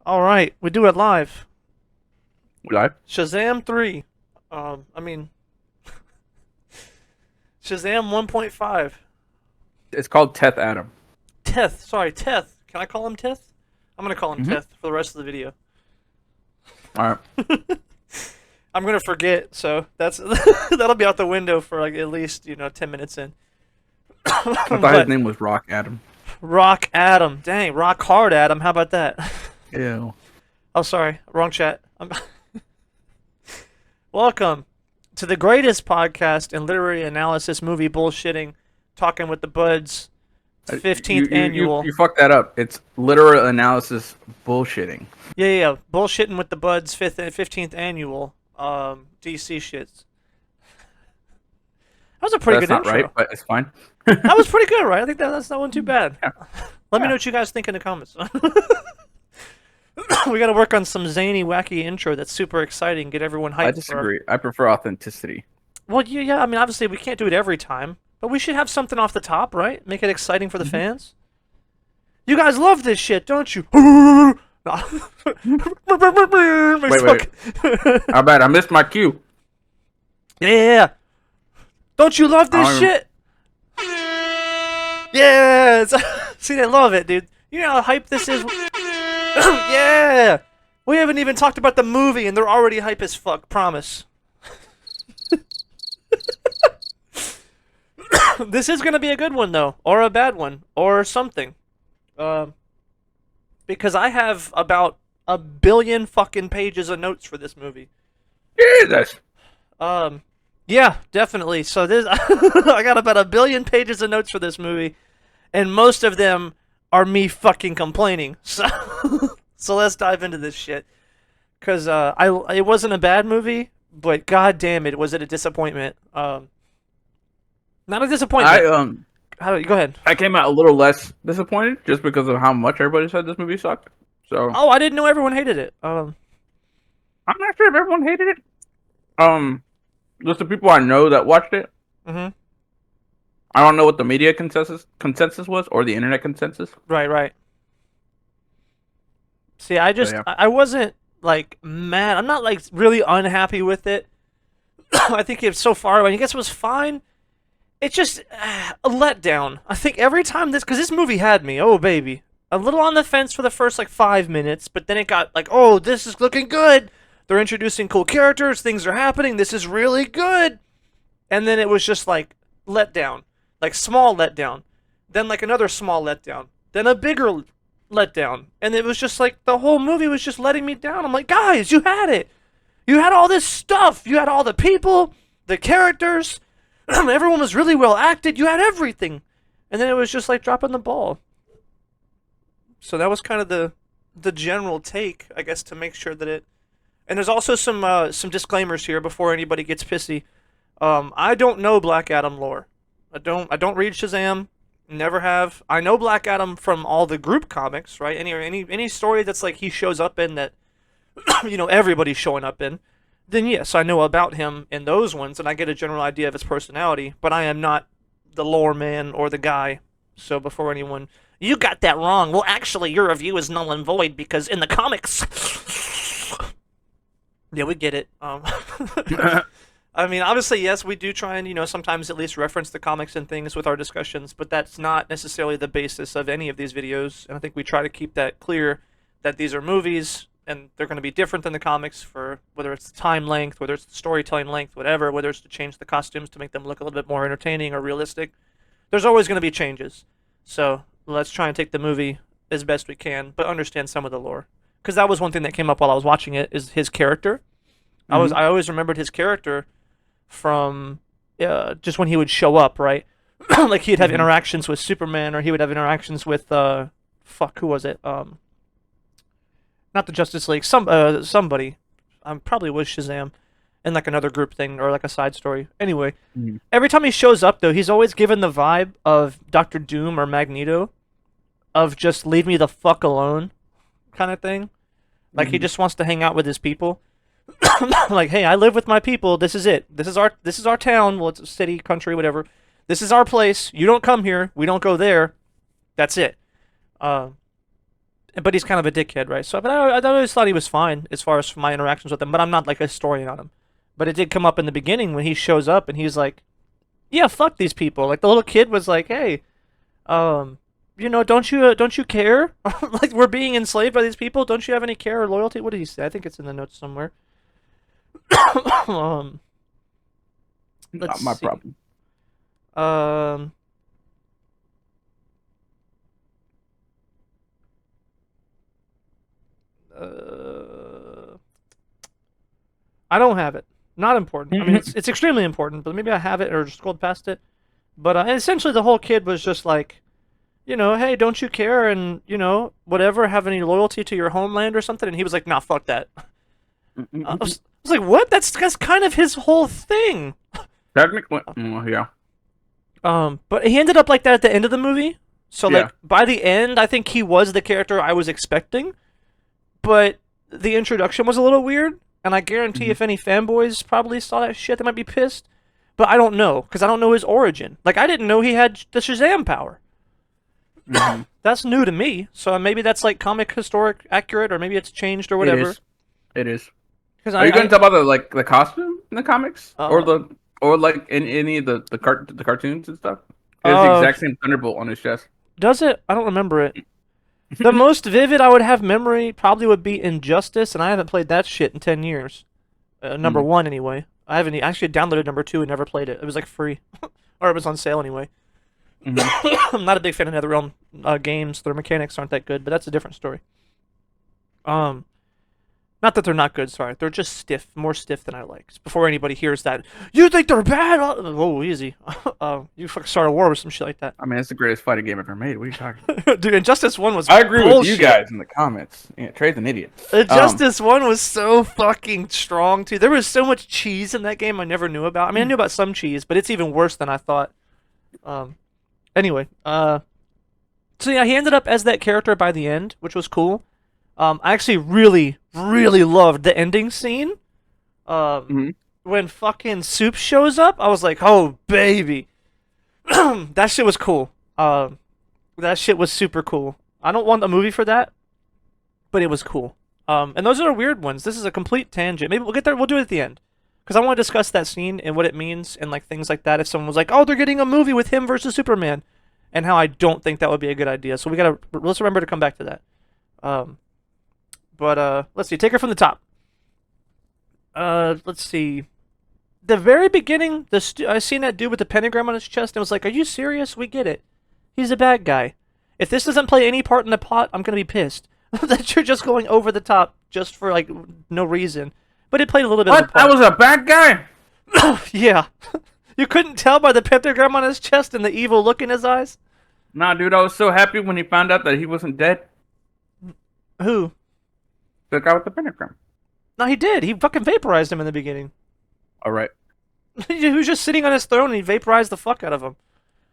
All right, we do it live. Live. Shazam 3. I mean, Shazam 1.5. It's called Teth Adam. Teth. Sorry, Teth. Can I call him Teth? I'm going to call him Mm-hmm. Teth for the rest of the video. All right. I'm going to forget, so that's that'll be out the window for like at least, 10 minutes in. I thought his But name was Rock Adam. Rock Adam. Dang, Rock Hard Adam. How about that? Ew. Oh, sorry. Wrong chat. Welcome to the greatest podcast in literary analysis, movie bullshitting, talking with the buds. It's You, 15th you you annual. you fucked that up. It's literal analysis bullshitting. Yeah. Bullshitting with the buds, 15th annual. DC shits. That was a pretty That's good not right, intro. but it's fine. That was pretty good, right? I think that's not one too bad. Yeah. Let me Yeah. know what you guys think in the comments. We got to work on some zany, wacky intro that's super exciting. Get everyone I hyped for. disagree. I prefer authenticity. Well, yeah. I mean, obviously we can't do it every time, but we should have something off the top, right? Make it exciting for the Mhm. fans. You guys love this shit, don't you? Wait. How bad? I missed my cue. Yeah. Don't you love I this don't even- shit? Yes. See, they love it, dude. You know how hype this is? Yeah. We haven't even talked about the movie, and they're already hype as fuck. Promise. This is gonna be a good one, though, or a bad one, or something. Um, because I have about a billion fucking pages of notes for this movie. Jesus. Um, yeah, definitely. So this, I got about a billion pages of notes for this movie, and most of them are me fucking complaining. So, so let's dive into this shit. Cause it wasn't a bad movie, but god damn it, was it a disappointment? Not a I disappointment. Go ahead. I came out a little less disappointed just because of how much everybody said this movie sucked. So Oh, I didn't know everyone hated it. I'm not sure if everyone hated it. Just the people I know that watched it. Mhm. I don't know what the media consensus was or the internet consensus. Right. See, So yeah. I wasn't like mad. I'm not like really unhappy with it. I think it's so far. I guess it was fine. It's just a letdown. I think every time because this movie had me, oh baby, a little on the fence for the first like 5 minutes, but then it got like, oh, this is looking good. They're introducing cool characters. Things are happening. This is really good. And then it was just like letdown, like small letdown, then like another small letdown, then a bigger letdown, and it was just like the whole movie was just letting me down. I'm like, guys, you had it. You had all this stuff. You had all the people, the characters. Everyone was really well acted. You had everything, and then it was just like dropping the ball. So that was kind of the general take, I guess, to make sure that it. And there's also some disclaimers here before anybody gets pissy. I don't know Black Adam lore. I don't read Shazam. Never have. I know Black Adam from all the group comics, right? Any story that's like he shows up in that everybody's showing up in, then yes, I know about him in those ones, and I get a general idea of his personality, but I am not the lore man or the guy. So before anyone, you got that wrong. Well, actually, your review is null and void because in the comics, yeah, we get it. I mean, obviously, yes, we do try and sometimes at least reference the comics and things with our discussions, but that's not necessarily the basis of any of these videos, and I think we try to keep that clear that these are movies and they're going to be different than the comics for whether it's the time length, whether it's the storytelling length, whatever, whether it's to change the costumes to make them look a little bit more entertaining or realistic. There's always going to be changes. So let's try and take the movie as best we can, but understand some of the lore. Because that was one thing that came up while I was watching it, is his character. I always remembered his character from just when he would show up, right? Like he'd have interactions with Superman, or he would have interactions with who was it? Not the Justice League, somebody. Probably was Shazam, in like another group thing or like a side story. Anyway, Mhm. every time he shows up though, he's always given the vibe of Doctor Doom or Magneto, of just leave me the fuck alone, kind of thing. Like he Mhm. just wants to hang out with his people. Like, hey, I live with my people. This is it. This is our town. Well, it's a city, country, whatever. This is our place. You don't come here. We don't go there. That's it. Uh, but he's kind of a dickhead, right? So, but I always thought he was fine as far as my interactions with him. But I'm not like a historian on him. But it did come up in the beginning when he shows up and he's like, "Yeah, fuck these people." Like the little kid was like, "Hey, don't you care? Like we're being enslaved by these people. Don't you have any care or loyalty?" What did he say? I think it's in the notes somewhere. um, let's Not my see. problem. Um, uh, I don't have it. Not important. I mean, it's extremely important, but maybe I have it or just scrolled past it. But essentially, the whole kid was just like, hey, don't you care and whatever, have any loyalty to your homeland or something? And he was like, nah, fuck that. I was like, what? That's kind of his whole thing. Technically, yeah. But he ended up like that at the end of the movie. So Yeah. like by the end, I think he was the character I was expecting. But the introduction was a little weird, and I guarantee if any fanboys probably saw that shit, they might be pissed. But I don't know, because I don't know his origin. Like, I didn't know he had the Shazam power. That's new to me, so maybe that's like comic historic accurate, or maybe it's changed or whatever. It is. Because Are you going to talk about the costume in the comics, Uh, or like in any of the cartoons and stuff? It has the exact same Thunderbolt on his chest. does it? I don't remember it. The most vivid I would have memory probably would be Injustice, and I haven't played that shit in 10 years. Number one, anyway. I haven't actually downloaded number two and never played it. It was like free. Or it was on sale anyway. I'm not a big fan of NetherRealm games. Their mechanics aren't that good, but that's a different story. Not that they're not good, sorry. They're just stiff, more stiff than I like. Before anybody hears that, you think they're bad? Oh, easy. You fucking start a war with some shit like that. I mean, it's the greatest fighting game ever made. What are you talking about? Dude, Injustice 1 was I agree bullshit. with you guys in the comments. Yeah, Trey's an idiot. Injustice 1 was so fucking strong, too. There was so much cheese in that game I never knew about. I mean, I knew about some cheese, but it's even worse than I thought. Anyway, so yeah, he ended up as that character by the end, which was cool. I actually really, really loved the ending scene. When fucking Soup shows up, I was like, oh, baby. That shit was cool. That shit was super cool. I don't want a movie for that, but it was cool. And those are weird ones. This is a complete tangent. Maybe we'll get there. We'll do it at the end. Because I want to discuss that scene and what it means and like things like that. If someone was like, oh, they're getting a movie with him versus Superman. And how I don't think that would be a good idea. So let's remember to come back to that. But let's see. Take her from the top. Let's see. The very beginning, I seen that dude with the pentagram on his chest and was like, are you serious? We get it. He's a bad guy. If this doesn't play any part in the plot, I'm going to be pissed. That you're just going over the top just for, like, no reason. But it played a little bit of a part. That was a bad guy? Yeah. You couldn't tell by the pentagram on his chest and the evil look in his eyes? Nah, dude, I was so happy when he found out that he wasn't dead. Who? The guy with the pentagram. No, he did. He fucking vaporized him in the beginning. Alright. He was just sitting on his throne and he vaporized the fuck out of him.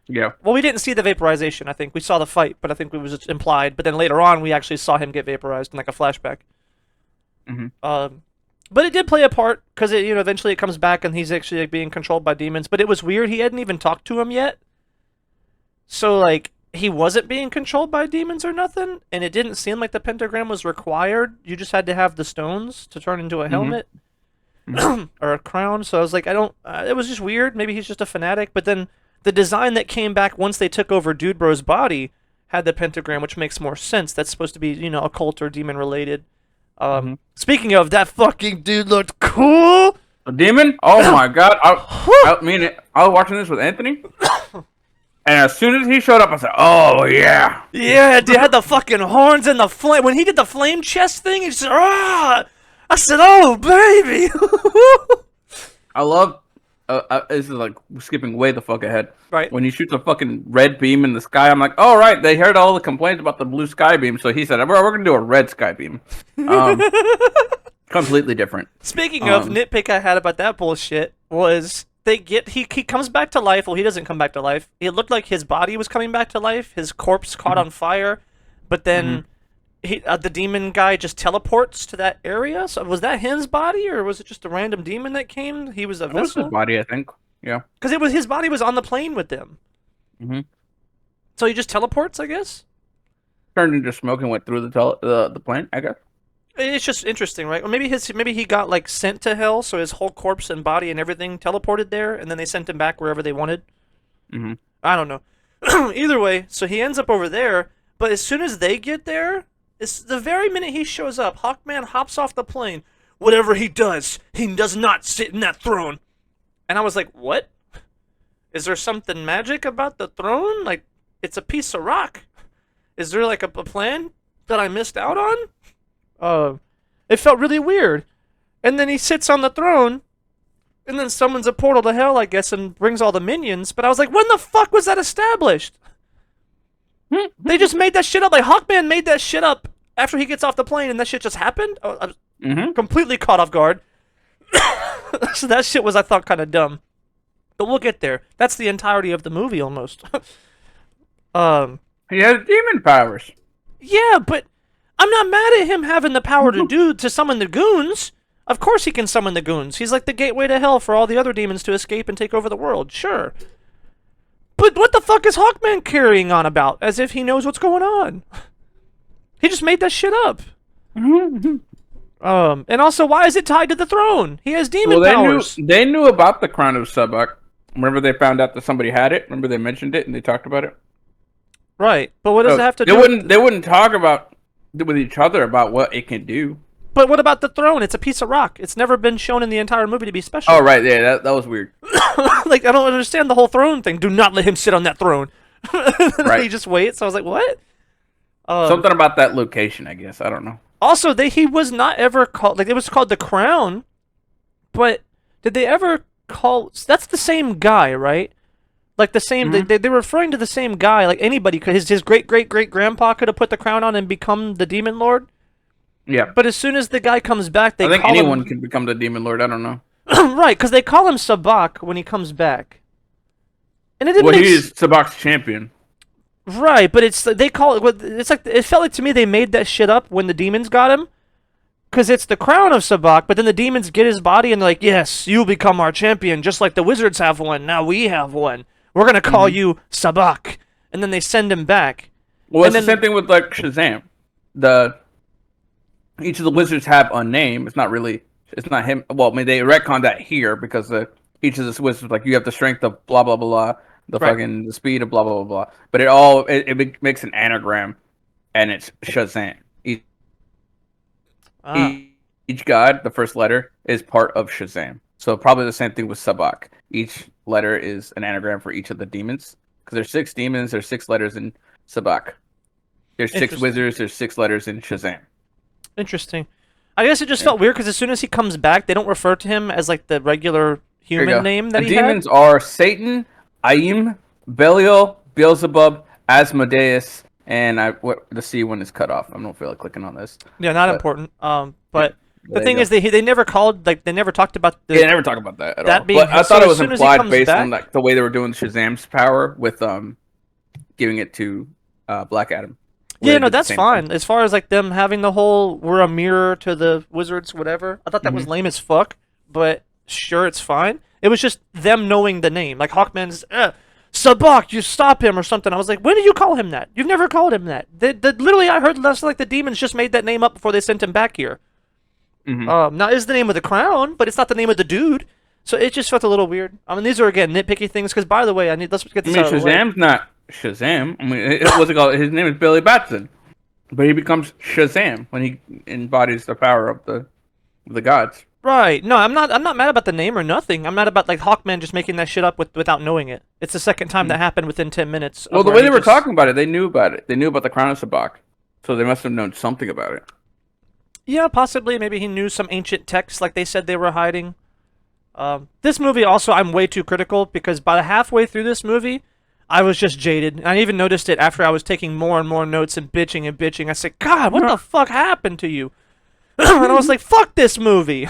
Yeah. Well, we didn't see the vaporization, I think. We saw the fight, but I think it was just implied. But then later on, we actually saw him get vaporized in like a flashback. But it did play a part, because eventually it comes back and he's actually like, being controlled by demons. But it was weird. He hadn't even talked to him yet. So, like, he wasn't being controlled by demons or nothing. And it didn't seem like the pentagram was required. You just had to have the stones to turn into a helmet. Or a crown. So I was like, it was just weird. Maybe he's just a fanatic. But then the design that came back once they took over Dude Bro's body had the pentagram, which makes more sense. That's supposed to be, occult or demon related. Speaking of, that fucking dude looked cool. A demon? Oh my god! I was watching this with Anthony, and as soon as he showed up, I said, "Oh yeah, yeah!" Dude had the fucking horns and the flame. When he did the flame chest thing, he just I said, "Oh baby!" I love. This is like skipping way the fuck ahead. Right. When he shoots a fucking red beam in the sky, I'm like, all right, they heard all the complaints about the blue sky beam, so he said, we're gonna do a red sky beam. Completely different. Speaking of nitpick I had about that bullshit was he comes back to life. Well, he doesn't come back to life. It looked like his body was coming back to life. His corpse caught on fire, but then the demon guy just teleports to that area. So was that his body, or was it just a random demon that came? He was a vessel. It was his body, I think. Yeah. Because his body was on the plane with them. So he just teleports, I guess. turned into smoke and went through the plane, I guess. It's just interesting, right? Or maybe he got like sent to hell, so his whole corpse and body and everything teleported there, and then they sent him back wherever they wanted. Mm-hmm. I don't know. Either way, so he ends up over there, but as soon as they get there, it's the very minute he shows up, Hawkman hops off the plane. Whatever he does not sit in that throne. And I was like, what? Is there something magic about the throne? Like, it's a piece of rock. Is there like a plan that I missed out on? It felt really weird. And then he sits on the throne, and then summons a portal to hell, I guess, and brings all the minions. But I was like, when the fuck was that established? They just made that shit up. Like, Hawkman made that shit up after he gets off the plane, and that shit just happened? I was completely caught off guard. So that shit was, I thought, kind of dumb. But we'll get there. That's the entirety of the movie, almost. He has demon powers. Yeah, but I'm not mad at him having the power to summon the goons. Of course he can summon the goons. He's like the gateway to hell for all the other demons to escape and take over the world. Sure. But what the fuck is Hawkman carrying on about? As if he knows what's going on. He just made that shit up. And also, why is it tied to the throne? He has demon powers. They knew about the crown of Sabak. Remember they found out that somebody had it? Remember they mentioned it and they talked about it? Right. But what does it have to do? They wouldn't talk about with each other about what it can do. But what about the throne? It's a piece of rock. It's never been shown in the entire movie to be special. Oh, right. Yeah, that was weird. Like, I don't understand the whole throne thing. Do not let him sit on that throne. Right. He just waits. So I was like, what? Something about that location, I guess. I don't know. Also, he was not ever called... Like, it was called the Crown. But did they ever call... That's the same guy, right? Like, the same... They're referring to the same guy. Like, anybody could... His great-great-great-grandpa could have put the crown on and become the Demon Lord. Yeah. But as soon as the guy comes back, they I think call anyone him... can become the Demon Lord. I don't know. Right, because they call him Sabak when he comes back. And it didn't he is Sabak's champion. Right, but they call it... It's like... It felt like to me they made that shit up when the demons got him. Because it's the crown of Sabak, but then the demons get his body and they're like, yes, you become our champion, just like the wizards have one. Now we have one. We're going to call you Sabak. And then they send him back. Well, it's the same thing with, like, Shazam. Each of the wizards have a name. It's not him. Well, I mean, they retcon that here because each of the wizards, like, you have the strength of blah, blah, blah, blah, the speed of blah, blah, blah, blah. But it makes an anagram, and it's Shazam. Each god, the first letter, is part of Shazam. So probably the same thing with Sabak. Each letter is an anagram for each of the demons. Because there's 6 demons, there's 6 letters in Sabak. There's 6 wizards, there's 6 letters in Shazam. Interesting. I guess it just felt weird because as soon as he comes back, they don't refer to him as like the regular human name that he had. The demons are Satan, Aim, Belial, Beelzebub, Asmodeus, and the C one is cut off. I don't feel like clicking on this. Yeah, not important. But the thing is, they never called, like, they never talked about they never talk about that at all. Being, but I thought it was implied based back, on like the way they were doing Shazam's power with giving it to Black Adam. Yeah, no, that's fine. As far as like them having the whole we're a mirror to the wizards, whatever. I thought that was lame as fuck, but sure, it's fine. It was just them knowing the name. Like Hawkman's Sabak, you stop him or something. I was like, when did you call him that? You've never called him that. Literally, I heard that's like the demons just made that name up before they sent him back here. Now is the name of the crown, but it's not the name of the dude. So it just felt a little weird. I mean, these are again nitpicky things. Because by the way, let's get this out of the way. Shazam's not Shazam. I mean, what's it called? His name is Billy Batson, but he becomes Shazam when he embodies the power of the gods. Right. No, I'm not mad about the name or nothing. I'm mad about like Hawkman just making that shit up without knowing it. It's the second time that happened within 10 minutes. Well, the way they were talking about it, they knew about it. They knew about the crown of Sabak, so they must have known something about it. Yeah, possibly. Maybe he knew some ancient texts like they said they were hiding. This movie also, I'm way too critical because by halfway through this movie, I was just jaded. I even noticed it after I was taking more and more notes and bitching. I said, God, what the fuck happened to you? And I was like, fuck this movie.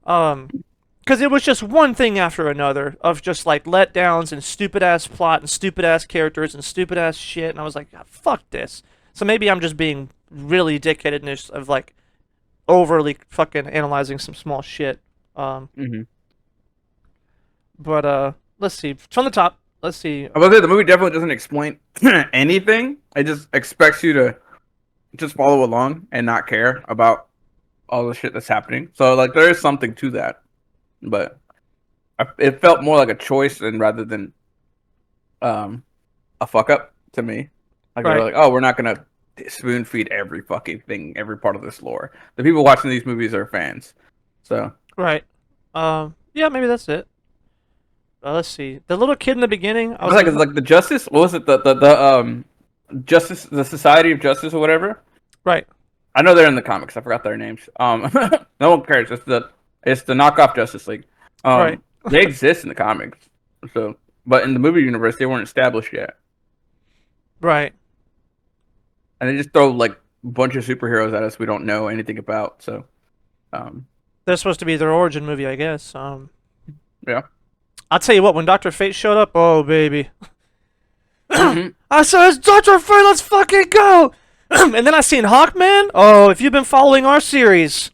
Because it was just one thing after another of just like letdowns and stupid-ass plot and stupid-ass characters and stupid-ass shit. And I was like, God, fuck this. So maybe I'm just being really dickheadedness of like overly fucking analyzing some small shit. But let's see. From the top, let's see. I was say the movie definitely doesn't explain anything. It just expects you to just follow along and not care about all the shit that's happening. So like there is something to that, but it felt more like a choice and rather than a fuck up to me. Like they're Right. like, oh, we're not gonna spoon feed every fucking thing, every part of this lore. The people watching these movies are fans, so Right. Yeah, maybe that's it. Let's see. The little kid in the beginning. I was it's like the Justice. What was it? The Justice, the Society of Justice or whatever. right. I know they're in the comics. I forgot their names. No one cares. It's the knockoff Justice League. Right. They exist in the comics. So, but in the movie universe, they weren't established yet. Right. And they just throw like a bunch of superheroes at us we don't know anything about. So, They're supposed to be their origin movie, I guess. yeah. I'll tell you what. When Dr. Fate showed up, oh baby. Mhm. I said, "It's Dr. Fate. Let's fucking go!" And then I seen Hawkman. Oh, if you've been following our series,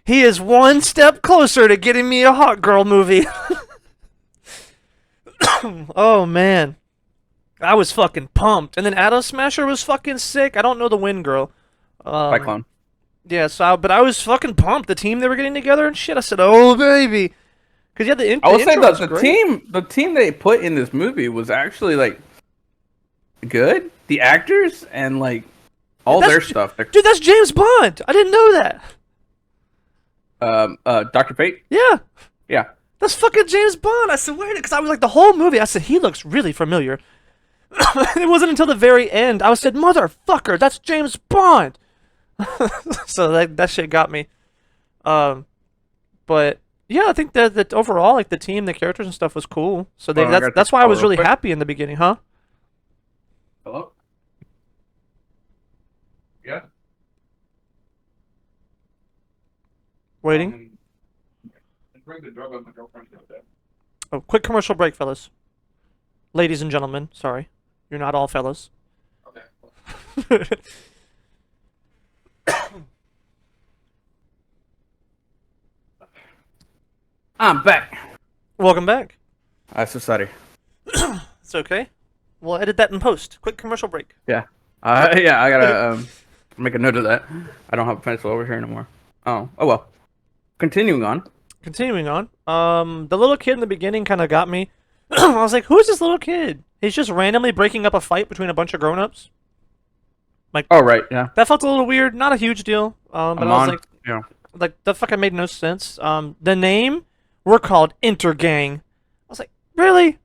he is one step closer to getting me a Hawk Girl movie. Oh man, I was fucking pumped. And then Atom Smasher was fucking sick. I don't know the Wind Girl. Cyclone. Yeah, but I was fucking pumped. The team they were getting together and shit. I said, "Oh baby," because yeah, I will say intro that was the great. team they put in this movie was actually like good. The actors and like all That's- their stuff. Dude, that's James Bond. I didn't know that. Dr. Fate. Yeah. Yeah. That's fucking James Bond. I said, wait, because I was like, the whole movie, I said, he looks really familiar. It wasn't until the very end, I said, motherfucker, that's James Bond. So that shit got me. But yeah, I think that overall, like the team, the characters and stuff was cool. So Hold on, I gotta that's take why a I call was real really quick. happy in the beginning, huh? Hello. Yeah. Waiting. Bring the drug up my girlfriend. Oh, quick commercial break, fellas. Ladies and gentlemen, sorry, you're not all fellas. Okay. I'm back. Welcome back. I'm so sorry. It's okay. We'll edit that in post. Quick commercial break. Yeah. Yeah, I gotta make a note of that. I don't have a pencil over here anymore. Oh well. Continuing on. Continuing on, the little kid in the beginning kind of got me. I was like, "Who's this little kid?" He's just randomly breaking up a fight between a bunch of grown-ups. Oh right, yeah. That felt a little weird. Not a huge deal. But I was yeah. like that fucking made no sense. The name we're called Intergang. I was like, really?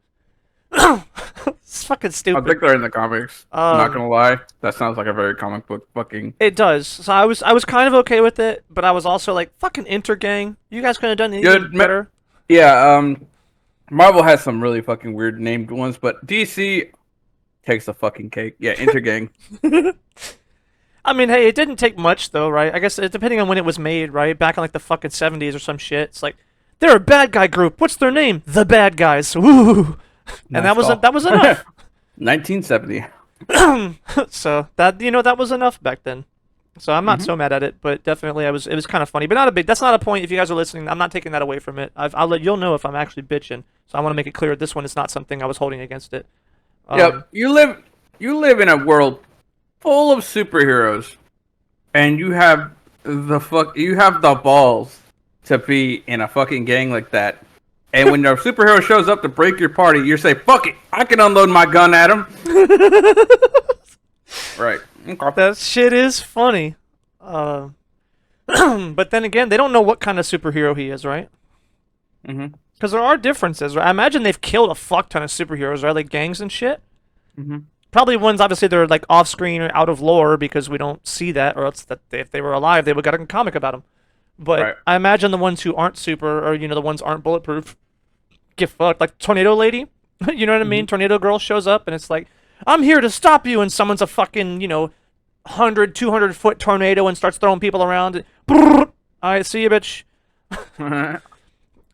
It's fucking I stupid. think they're in the comics. I'm not Um, gonna lie. That sounds like a very comic book fucking. It does. So I was kind of okay with it, but I was also like, fucking Intergang. You guys could have done anything better. Yeah, Marvel has some really fucking weird named ones, but DC takes the fucking cake. Yeah, Intergang. I mean, hey, it didn't take much though, right? I guess depending on when it was made, right? Back in like the fucking 70s or some shit. It's like they're a bad guy group. What's their name? The Bad Guys. Woo! And Nice call. that was enough. 1970. So that was enough back then. So I'm not so mad at it, but definitely it was kind of funny, but not a big. That's not a point. If you guys are listening, I'm not taking that away from it. You'll know if I'm actually bitching. So I want to make it clear this one is not something I was holding against it. Yep. You live in a world full of superheroes, and you have the balls to be in a fucking gang like that. And when your superhero shows up to break your party, you say, "Fuck it, I can unload my gun at him." Right. Okay. That shit is funny. But then again, they don't know what kind of superhero he is, right? Mhm. Because there are differences, right? I imagine they've killed a fuck ton of superheroes, right? Like gangs and shit. Mhm. Probably ones, obviously, they're like off screen or out of lore because we don't see that, or else if they were alive, they would got a comic about them. But Right. I imagine the ones who aren't super, or the ones aren't bulletproof, get fucked. Like Tornado Lady, you know what I mean? Tornado Girl shows up and it's like, I'm here to stop you, and someone's a fucking 100, 200 foot tornado and starts throwing people around. I see you, bitch.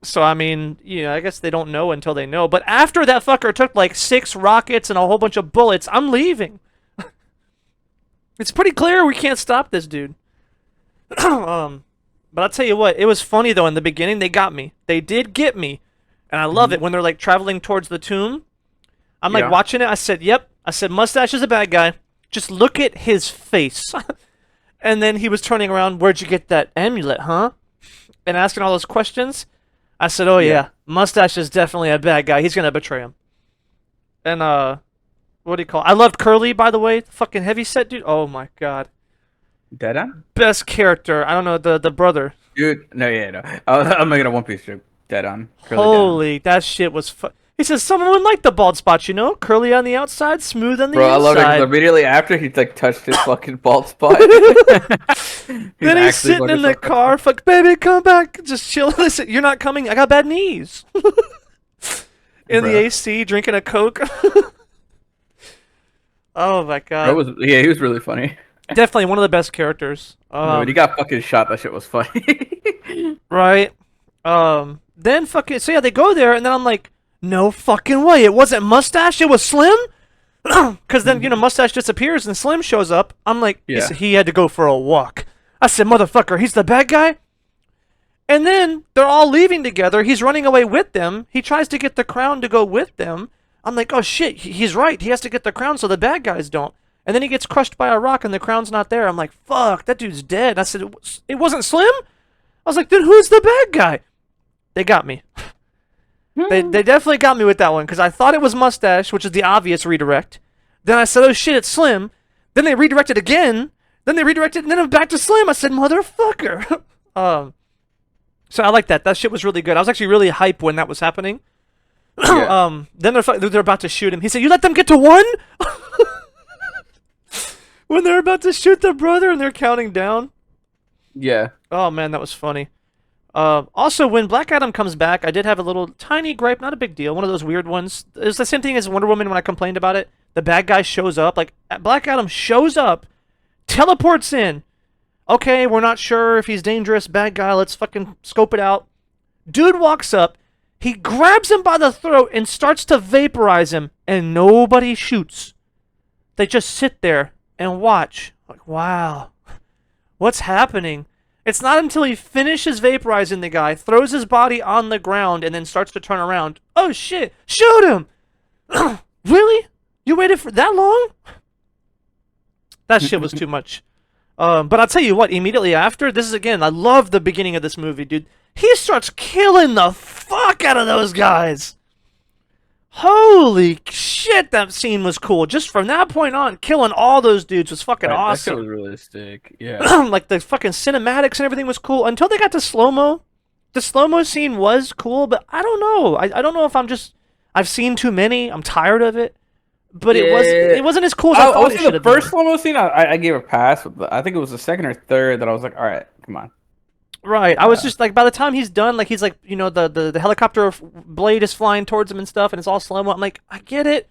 So I mean, I guess they don't know until they know. But after that fucker took like 6 rockets and a whole bunch of bullets, I'm leaving. It's pretty clear we can't stop this dude. But I'll tell you what, it was funny though in the beginning. They got me. They did get me, and I love it when they're like traveling towards the tomb. I'm like Yeah. watching it. I said, "Yep." I said, "Mustache is a bad guy. Just look at his face." And then he was turning around, where'd you get that amulet, huh? And asking all those questions. I said, oh Yeah. yeah, Mustache is definitely a bad guy. He's gonna betray him. And what do you call it? I loved Curly, by the way. Fucking heavy set dude. Oh my god. Dead on? Best character. I don't know, the brother. Dude, no, yeah, no. I'm making a One Piece joke. Dead on. Curly dead on. Holy, that shit was He says someone would like the bald spots, you know? Curly on the outside, smooth on the Bro, I love it 'cause inside. immediately after he like touched his fucking bald spot. Then he's sitting in the car, fuck, baby, come back, just chill. Listen, you're not coming. I got bad knees. In the Bruh. AC, drinking a Coke. Oh my god. He was really funny. Definitely one of the best characters. When he got fucking shot, that shit was funny. Right. Then fucking, so yeah, they go there, and then I'm like, no fucking way, it wasn't Mustache, it was Slim? Because then, you know, Mustache disappears and Slim shows up. I'm like, Yeah. he had to go for a walk. I said, motherfucker, he's the bad guy? And then they're all leaving together. He's running away with them. He tries to get the crown to go with them. I'm like, oh shit, he's right. He has to get the crown so the bad guys don't. And then he gets crushed by a rock and the crown's not there. I'm like, fuck, that dude's dead. And I said, it wasn't Slim? I was like, then who's the bad guy? They got me. They definitely got me with that one because I thought it was Mustache, which is the obvious redirect. Then I said, oh shit, it's Slim. Then they redirected again. Then they redirected, and then I'm back to Slim. I said, motherfucker. So I like that. That shit was really good. I was actually really hype when that was happening. Yeah. Then they're about to shoot him. He said, you let them get to one? When they're about to shoot their brother and they're counting down. Yeah. Oh man, that was funny. Also, when Black Adam comes back, I did have a little tiny gripe, not a big deal, one of those weird ones. It's the same thing as Wonder Woman when I complained about it. The bad guy shows up, like, Black Adam shows up, teleports in. Okay, we're not sure if he's dangerous, bad guy, let's fucking scope it out. Dude walks up, he grabs him by the throat and starts to vaporize him, and nobody shoots. They just sit there and watch. Like, wow, what's happening? It's not until he finishes vaporizing the guy, throws his body on the ground, and then starts to turn around. Oh shit, shoot him! Really? You waited for that long? That shit was too much. But I'll tell you what, immediately after, this is again, I love the beginning of this movie, dude. He starts killing the fuck out of those guys. Holy shit, that scene was cool. Just from that point on, killing all those dudes was fucking awesome. That shit was realistic. Yeah. Like the fucking cinematics and everything was cool until they got to slow-mo. The slow-mo scene was cool, but I don't know. I don't know if I've seen too many. I'm tired of it. But it wasn't as cool as I thought it should have been. The first slow-mo scene, I gave a pass. But I think it was the second or third that I was like, all right, come on. Right. I was just like, by the time he's done, like he's like, you know, the helicopter blade is flying towards him and stuff, and it's all slow-mo. I'm like, I get it.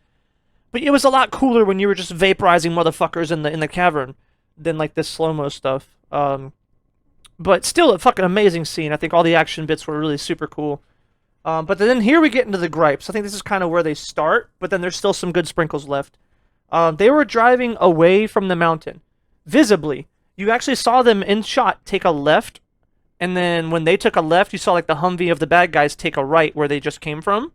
But it was a lot cooler when you were just vaporizing motherfuckers in the cavern than like this slow-mo stuff. But still a fucking amazing scene. I think all the action bits were really super cool. But then here we get into the gripes. I think this is kind of where they start, but then there's still some good sprinkles left. They were driving away from the mountain. Visibly. You actually saw them in shot take a left, and then when they took a left, you saw like the Humvee of the bad guys take a right where they just came from.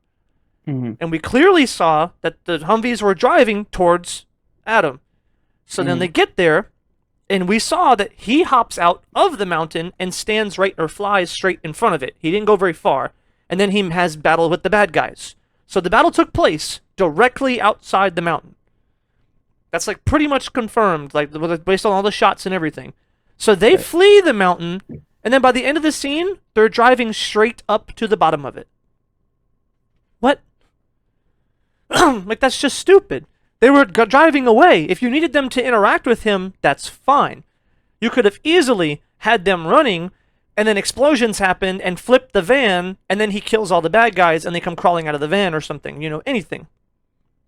Mm-hmm. And we clearly saw that the Humvees were driving towards Adam. So then they get there, and we saw that he hops out of the mountain and stands right or flies straight in front of it. He didn't go very far. And then he has battle with the bad guys. So the battle took place directly outside the mountain. That's like pretty much confirmed, like based on all the shots and everything. So they flee the mountain, and then by the end of the scene, they're driving straight up to the bottom of it. What? Like, that's just stupid. They were driving away. If you needed them to interact with him, that's fine. You could have easily had them running, and then explosions happen and flip the van, and then he kills all the bad guys, and they come crawling out of the van or something. You know, anything.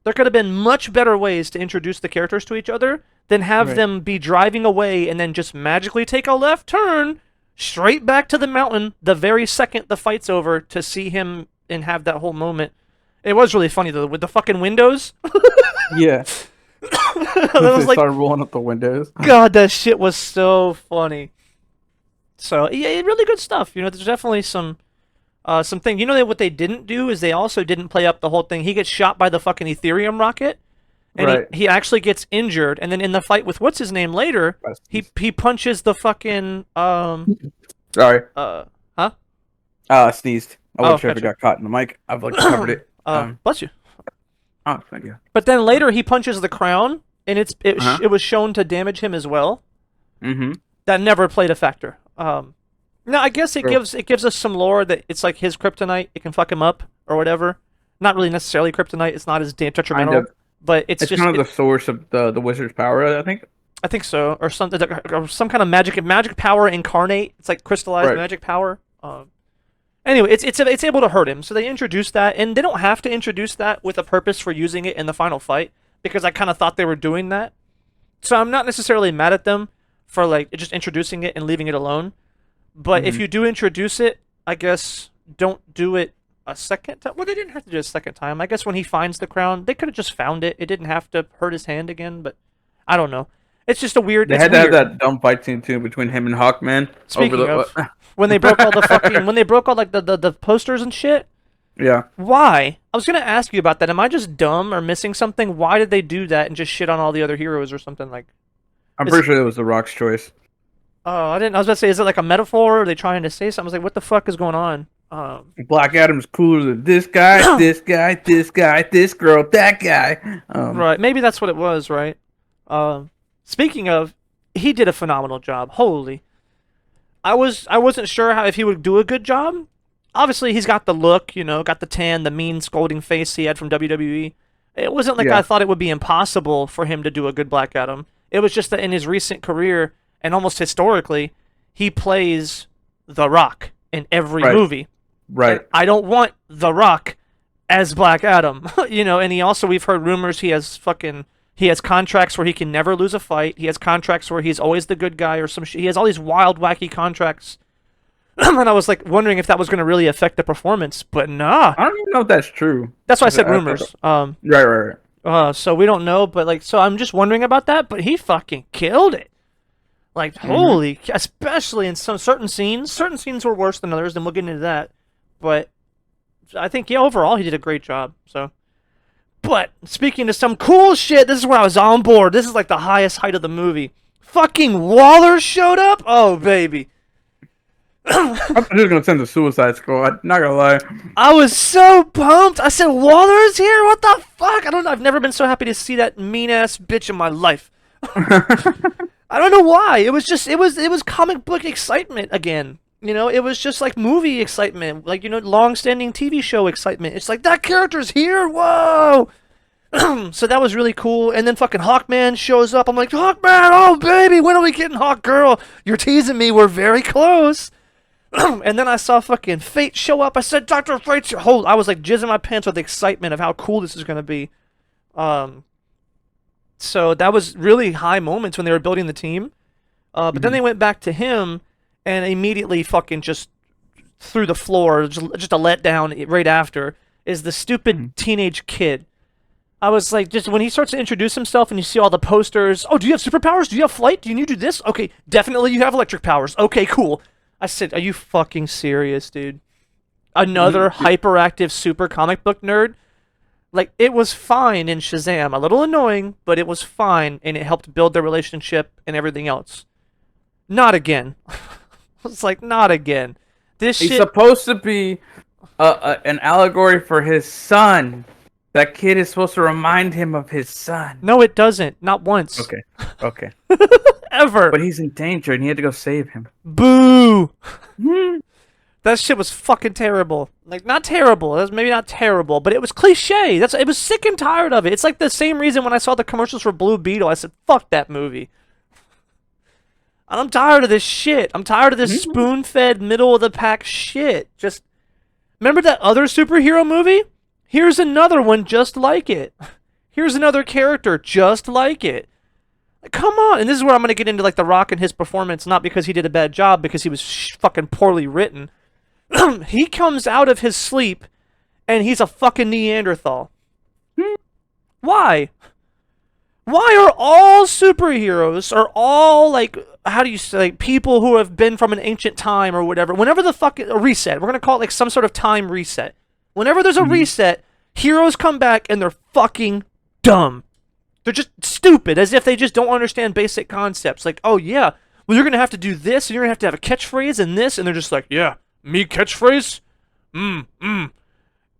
There could have been much better ways to introduce the characters to each other than have them be driving away and then just magically take a left turn straight back to the mountain the very second the fight's over to see him and have that whole moment. It was really funny, though, with the fucking windows. Yeah. That was like, started rolling up the windows. God, that shit was so funny. So, yeah, really good stuff. You know, there's definitely some thing. You know, what they didn't do is they also didn't play up the whole thing. He gets shot by the fucking Ethereum rocket, and Right. he actually gets injured, and then in the fight with what's his name later, he punches the fucking Sorry. huh? Sneezed. I Oh, wasn't sure if it gotcha. got caught in the mic. I've like covered it. Bless you. Oh, thank you. But then later he punches the crown, and Uh-huh. it was shown to damage him as well. Mm-hmm. That never played a factor. No, I guess True. it gives us some lore that it's like his kryptonite. It can fuck him up or whatever. Not really necessarily kryptonite. It's not as detrimental, Kind of. but it's just kind of the source of the wizard's power, I think. I think so, or something, or some kind of magic power incarnate. It's like crystallized Right. magic power. Anyway, it's able to hurt him, so they introduced that, and they don't have to introduce that with a purpose for using it in the final fight because I kind of thought they were doing that. So I'm not necessarily mad at them for like just introducing it and leaving it alone. But if Mhm. you do introduce it, I guess don't do it a second time. Well, they didn't have to do it a second time. I guess when he finds the crown, they could have just found it. It didn't have to hurt his hand again, but I don't know. It's just a weird. They It's had to have weird. that dumb fight scene too between him and Hawkman. Speaking of, when they broke all the fucking, when they broke all like the posters and shit. Yeah. Why? I was gonna ask you about that. Am I just dumb or missing something? Why did they do that and just shit on all the other heroes or something like? I'm Is pretty it- sure it was The Rock's choice. Oh, I didn't. I was about to say, is it like a metaphor? Are they trying to say something? I was like, what the fuck is going on? Black Adam's cooler than this guy, this guy, this guy, this girl, that guy. Right. Maybe that's what it was. Right. Speaking of, he did a phenomenal job. Holy. I wasn't sure how if he would do a good job. Obviously, he's got the look, got the tan, the mean scolding face he had from WWE. It wasn't like Yeah. I thought it would be impossible for him to do a good Black Adam. It was just that in his recent career and almost historically, he plays The Rock in every Right. movie. Right. And I don't want The Rock as Black Adam, and we've heard rumors he has contracts where he can never lose a fight. He has contracts where he's always the good guy or some shit. He has all these wild, wacky contracts. And I was like wondering if that was going to really affect the performance, but nah. I don't even know if that's true. That's why I said rumors. Right. So we don't know, but so I'm just wondering about that, but he fucking killed it. Like, holy, especially in some certain scenes. Certain scenes were worse than others, and we'll get into that. But I think, overall, he did a great job. So, but speaking of some cool shit, this is where I was on board. This is like the highest height of the movie. Fucking Waller showed up? Oh, baby. I'm just gonna send the Suicide Squad. Not gonna lie. I was so pumped. I said, Waller's here? What the fuck? I don't know. I've never been so happy to see that mean-ass bitch in my life. I don't know why. It was comic book excitement again. It was just like movie excitement, like long-standing TV show excitement. It's like that character's here. Whoa! So that was really cool. And then fucking Hawkman shows up. I'm like, Hawkman, oh baby, when are we getting Hawk Girl? You're teasing me. We're very close. And then I saw fucking Fate show up. I said, Dr. Fate's your hold. I was like jizzing my pants with excitement of how cool this is gonna be. So that was really high moments when they were building the team. But then they went back to him and immediately fucking just through the floor, just a letdown right after, is the stupid teenage kid. I was like, just when he starts to introduce himself and you see all the posters, oh, do you have superpowers? Do you have flight? Do you do this? Okay, definitely you have electric powers. Okay, cool. I said, are you fucking serious, dude? Another hyperactive super comic book nerd? Like, it was fine in Shazam. A little annoying, but it was fine, and it helped build their relationship and everything else. Not again. It's like, not again. This He's shit... supposed to be an allegory for his son. That kid is supposed to remind him of his son. No, it doesn't. Not once. Okay. Ever. But he's in danger, and he had to go save him. Boo! That shit was fucking terrible. Like, not terrible. It was maybe not terrible, but it was cliche. It was sick and tired of it. It's like the same reason when I saw the commercials for Blue Beetle, I said, fuck that movie. And I'm tired of this shit. I'm tired of this spoon-fed, middle-of-the-pack shit. Just, remember that other superhero movie? Here's another one just like it. Here's another character just like it. Like, come on. And this is where I'm going to get into, like, The Rock and his performance, not because he did a bad job, because he was fucking poorly written. He comes out of his sleep, and he's a fucking Neanderthal. Why? Why are all superheroes, or all, like, how do you say, like, people who have been from an ancient time or whatever, whenever the fucking, a reset, we're going to call it, like, some sort of time reset. Whenever there's a reset, heroes come back, and they're fucking dumb. They're just stupid, as if they just don't understand basic concepts. Like, oh yeah, well you're gonna have to do this, and you're gonna have to have a catchphrase and this, and they're just like, yeah, me catchphrase, and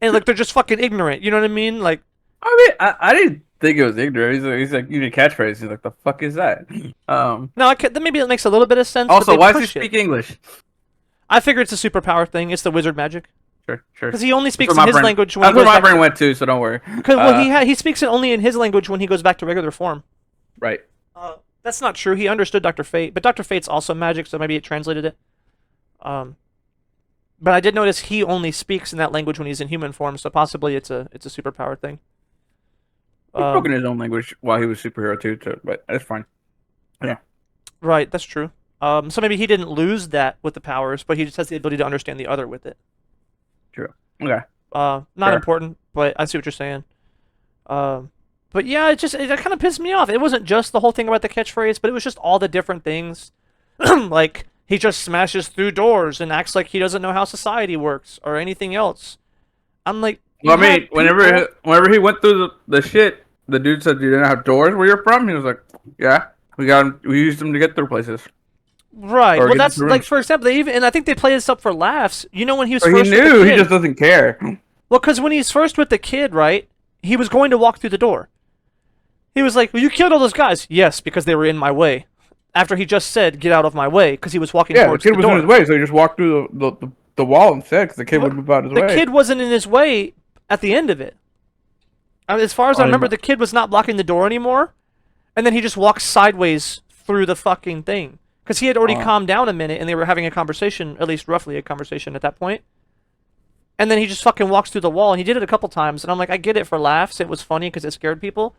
like they're just fucking ignorant. You know what I mean? Like, I mean, I didn't think it was ignorant. He's like, you need a catchphrase. He's like, the fuck is that? no, then maybe it makes a little bit of sense. Also, why does he speak English? I figure it's a superpower thing. It's the wizard magic. Sure. Because he only speaks in his language when that's where my brain went to, so don't worry. Because well, he speaks it only in his language when he goes back to regular form. Right. That's not true. He understood Dr. Fate, but Dr. Fate's also magic, so maybe it translated it. But I did notice he only speaks in that language when he's in human form, so possibly it's a superpower thing. He spoke in his own language while he was superhero too, but that's fine. Yeah. Right, that's true. So maybe he didn't lose that with the powers, but he just has the ability to understand the other with it. True. Okay. Not important, but I see what you're saying. But yeah, it kind of pissed me off. It wasn't just the whole thing about the catchphrase, but it was just all the different things. Like, he just smashes through doors and acts like he doesn't know how society works or anything else. I'm like, well, I mean, whenever he went through the shit, the dude said, "You didn't have doors where you're from?" He was like, "Yeah, we used them to get through places." Right. Well, that's like, for example, and I think they play this up for laughs. You know, when he was first he knew, with the kid, he just doesn't care. Well, because when he's first with the kid, right, he was going to walk through the door. He was like, well, you killed all those guys. Yes, because they were in my way. After he just said, get out of my way, because he was walking towards the door. Yeah, the kid was in his way, so he just walked through the wall instead, because the kid would move out of his way. The kid wasn't in his way at the end of it. I mean, as far as I remember, the kid was not blocking the door anymore, and then he just walked sideways through the fucking thing. Because he had already calmed down a minute, and they were having a conversation, at least roughly a conversation at that point. And then he just fucking walks through the wall, and he did it a couple times, and I'm like, I get it for laughs, it was funny because it scared people.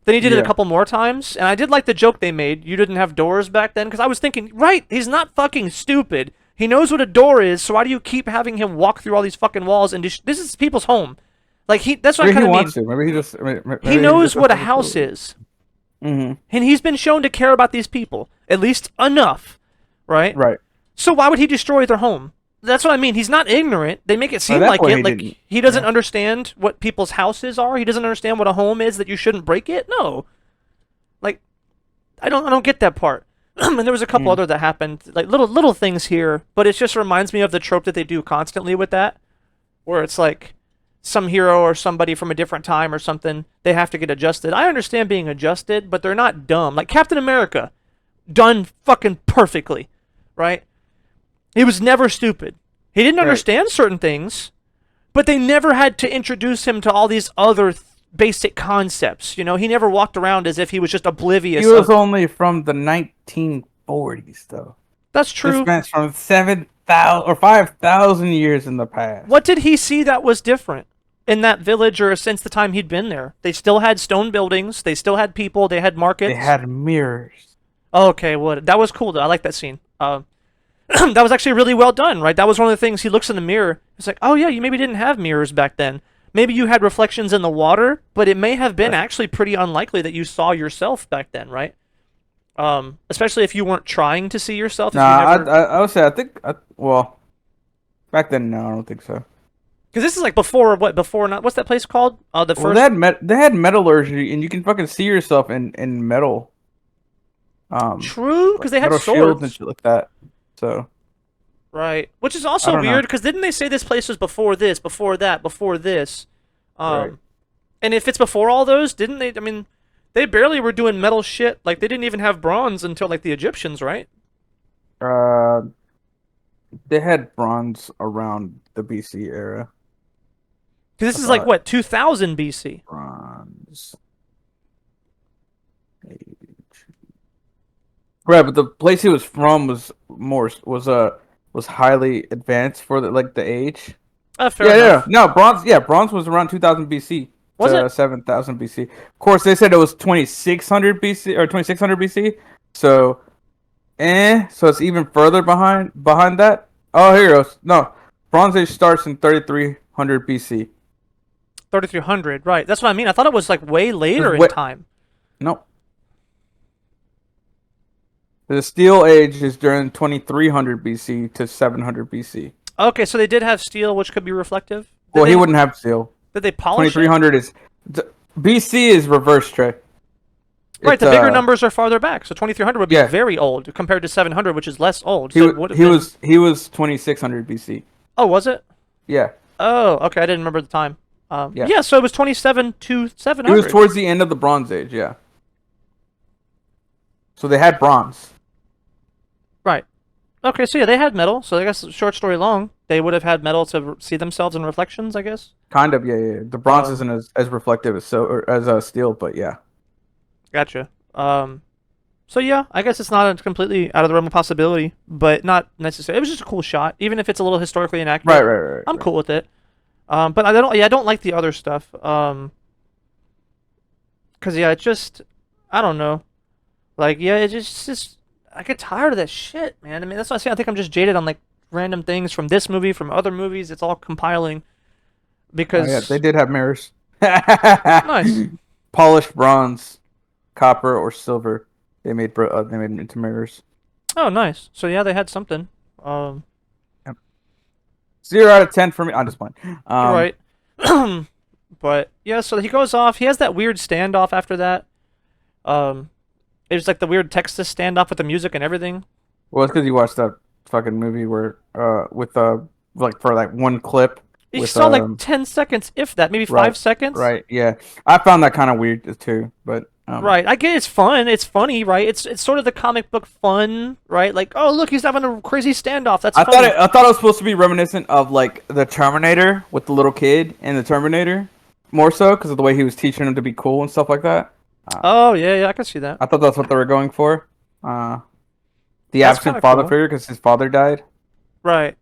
Then he did it a couple more times, and I did like the joke they made, you didn't have doors back then, because I was thinking, right, he's not fucking stupid. He knows what a door is, so why do you keep having him walk through all these fucking walls, and this is people's home. Like, that's what I kind of mean. Maybe he just... He knows what a house is. Mm-hmm. And he's been shown to care about these people, at least enough, right? Right. So why would he destroy their home? That's what I mean. He's not ignorant. They make it seem like it. Like, he doesn't understand what people's houses are. He doesn't understand what a home is, that you shouldn't break it. No. Like, I don't get that part. And there was a couple other that happened, like little things here, but it just reminds me of the trope that they do constantly with that, where it's like some hero or somebody from a different time or something, they have to get adjusted. I understand being adjusted, but they're not dumb. Like Captain America, done fucking perfectly, right? He was never stupid. He didn't understand certain things, but they never had to introduce him to all these other basic concepts. You know, he never walked around as if he was just oblivious. He was only from the 1940s, though. That's true. This man's from 7,000 or 5,000 years in the past. What did he see that was different in that village or since the time he'd been there? They still had stone buildings. They still had people. They had markets. They had mirrors. Okay, well, that was cool, though. I like that scene. That was actually really well done, right? That was one of the things. He looks in the mirror. It's like, oh, yeah, you maybe didn't have mirrors back then. Maybe you had reflections in the water, but it may have been actually pretty unlikely that you saw yourself back then, right? Especially if you weren't trying to see yourself. I would say, well, back then, no, I don't think so. Because this is like before what's that place called? The first. They had metallurgy, and you can fucking see yourself in metal. True, because they had swords swords and shit like that. So. Right, which is also weird because didn't they say this place was before this, before that, before this? Right. And if it's before all those, didn't they? I mean, they barely were doing metal shit. Like they didn't even have bronze until like the Egyptians, right? They had bronze around the BC era. Because this is like what 2000 BC. Bronze. Right, but the place he was from was highly advanced for the age. Fair enough. No, bronze was around 2000 BC. Was it 7000 BC? Of course, they said it was 2600 BC or 2600 BC. So, so it's even further behind that. Oh, here it goes. No, Bronze Age starts in 3300 BC. 3300, right? That's what I mean. I thought it was like way later in time. Nope. The Steel Age is during 2300 BC to 700 BC. Okay, so they did have steel, which could be reflective. He wouldn't have steel. Did they polish 2300 is BC is reverse, Trey. Right, It's the bigger numbers are farther back. So 2300 would be yeah. very old compared to 700, which is less old. He So it wa- would have he been. was he was 2600 BC. Oh, was it? Yeah, Oh, okay. I didn't remember the time. yeah. Yeah, so it was 27 to He was 700. towards the end of the Bronze Age. Yeah. So they had bronze. Right. Okay, so yeah, they had metal. So I guess short story long, they would have had metal to see themselves in reflections, I guess. Kind of. Yeah, yeah. The bronze isn't as reflective as steel, but yeah. Gotcha. So yeah, I guess it's not completely out of the realm of possibility, but not necessarily. It was just a cool shot, even if it's a little historically inaccurate. Right. I'm cool with it. But I don't. Yeah, I don't like the other stuff. Cause yeah, it's just, I don't know. Like yeah, it's just I get tired of that shit, man. I mean, that's why I say I think I'm just jaded on like random things from this movie, from other movies. It's all compiling Oh yeah, they because did have mirrors. nice. Polished bronze, copper or silver. They made them into mirrors. Oh, nice. So yeah, they had something. Yep. 0 out of 10 for me. I'm just playing. Right. But yeah, so he goes off. He has that weird standoff after that. It was like the weird Texas standoff with the music and everything. Well, it's because you watched that fucking movie where with like for like one clip You with saw like 10 seconds, if that, maybe right 5 seconds. right yeah. I found that kind of weird too, but Right, I get it's fun. It's funny, right? It's sort of the comic book fun, right? Like, oh look, he's having a crazy standoff. That's funny. I thought it was supposed to be reminiscent of like the Terminator with the little kid in the Terminator, more so because of the way he was teaching him to be cool and stuff like that. Oh yeah, I can see that. I thought that's what they were going for. The That's absent kinda father cool. figure because his father died, Right.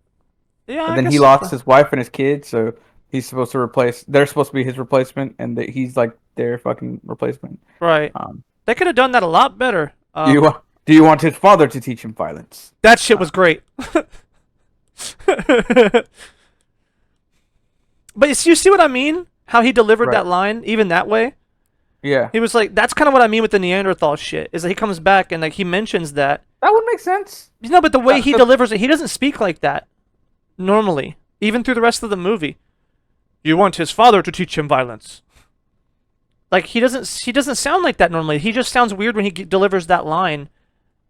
Yeah, and I then guess he lost his wife and his kid, so he's supposed to replace. They're supposed to be his replacement, and that he's like their fucking replacement. right. Um, They could have done that a lot better. do you want his father to teach him violence? That shit was great. But you see what I mean? How he delivered Right. that line, even that way? Yeah, He was like, that's kind of what I mean with the Neanderthal shit, is that he comes back and like he mentions that. that would make sense. You know, but the way he the- delivers it, he doesn't speak like that normally, even through the rest of the movie. You want his father to teach him violence. Like he doesn't sound like that normally. He just sounds weird when he delivers that line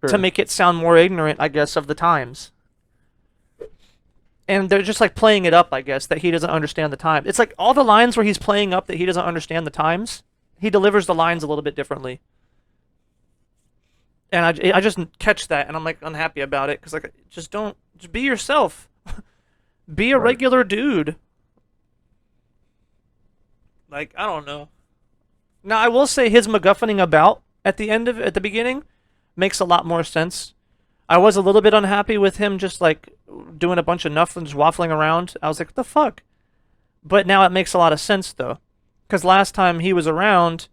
Sure. to make it sound more ignorant, I guess, of the times. And they're just like playing it up, I guess, that he doesn't understand the time. It's like all the lines where he's playing up that he doesn't understand the times. He delivers the lines a little bit differently. And I just catch that, and I'm like unhappy about it because like just be yourself, be a Right. regular dude. Like I don't know. Now I will say his MacGuffining about at the beginning makes a lot more sense. I was a little bit unhappy with him just like doing a bunch of nothing, just waffling around. I was like, what the fuck? But now it makes a lot of sense though, because last time he was around,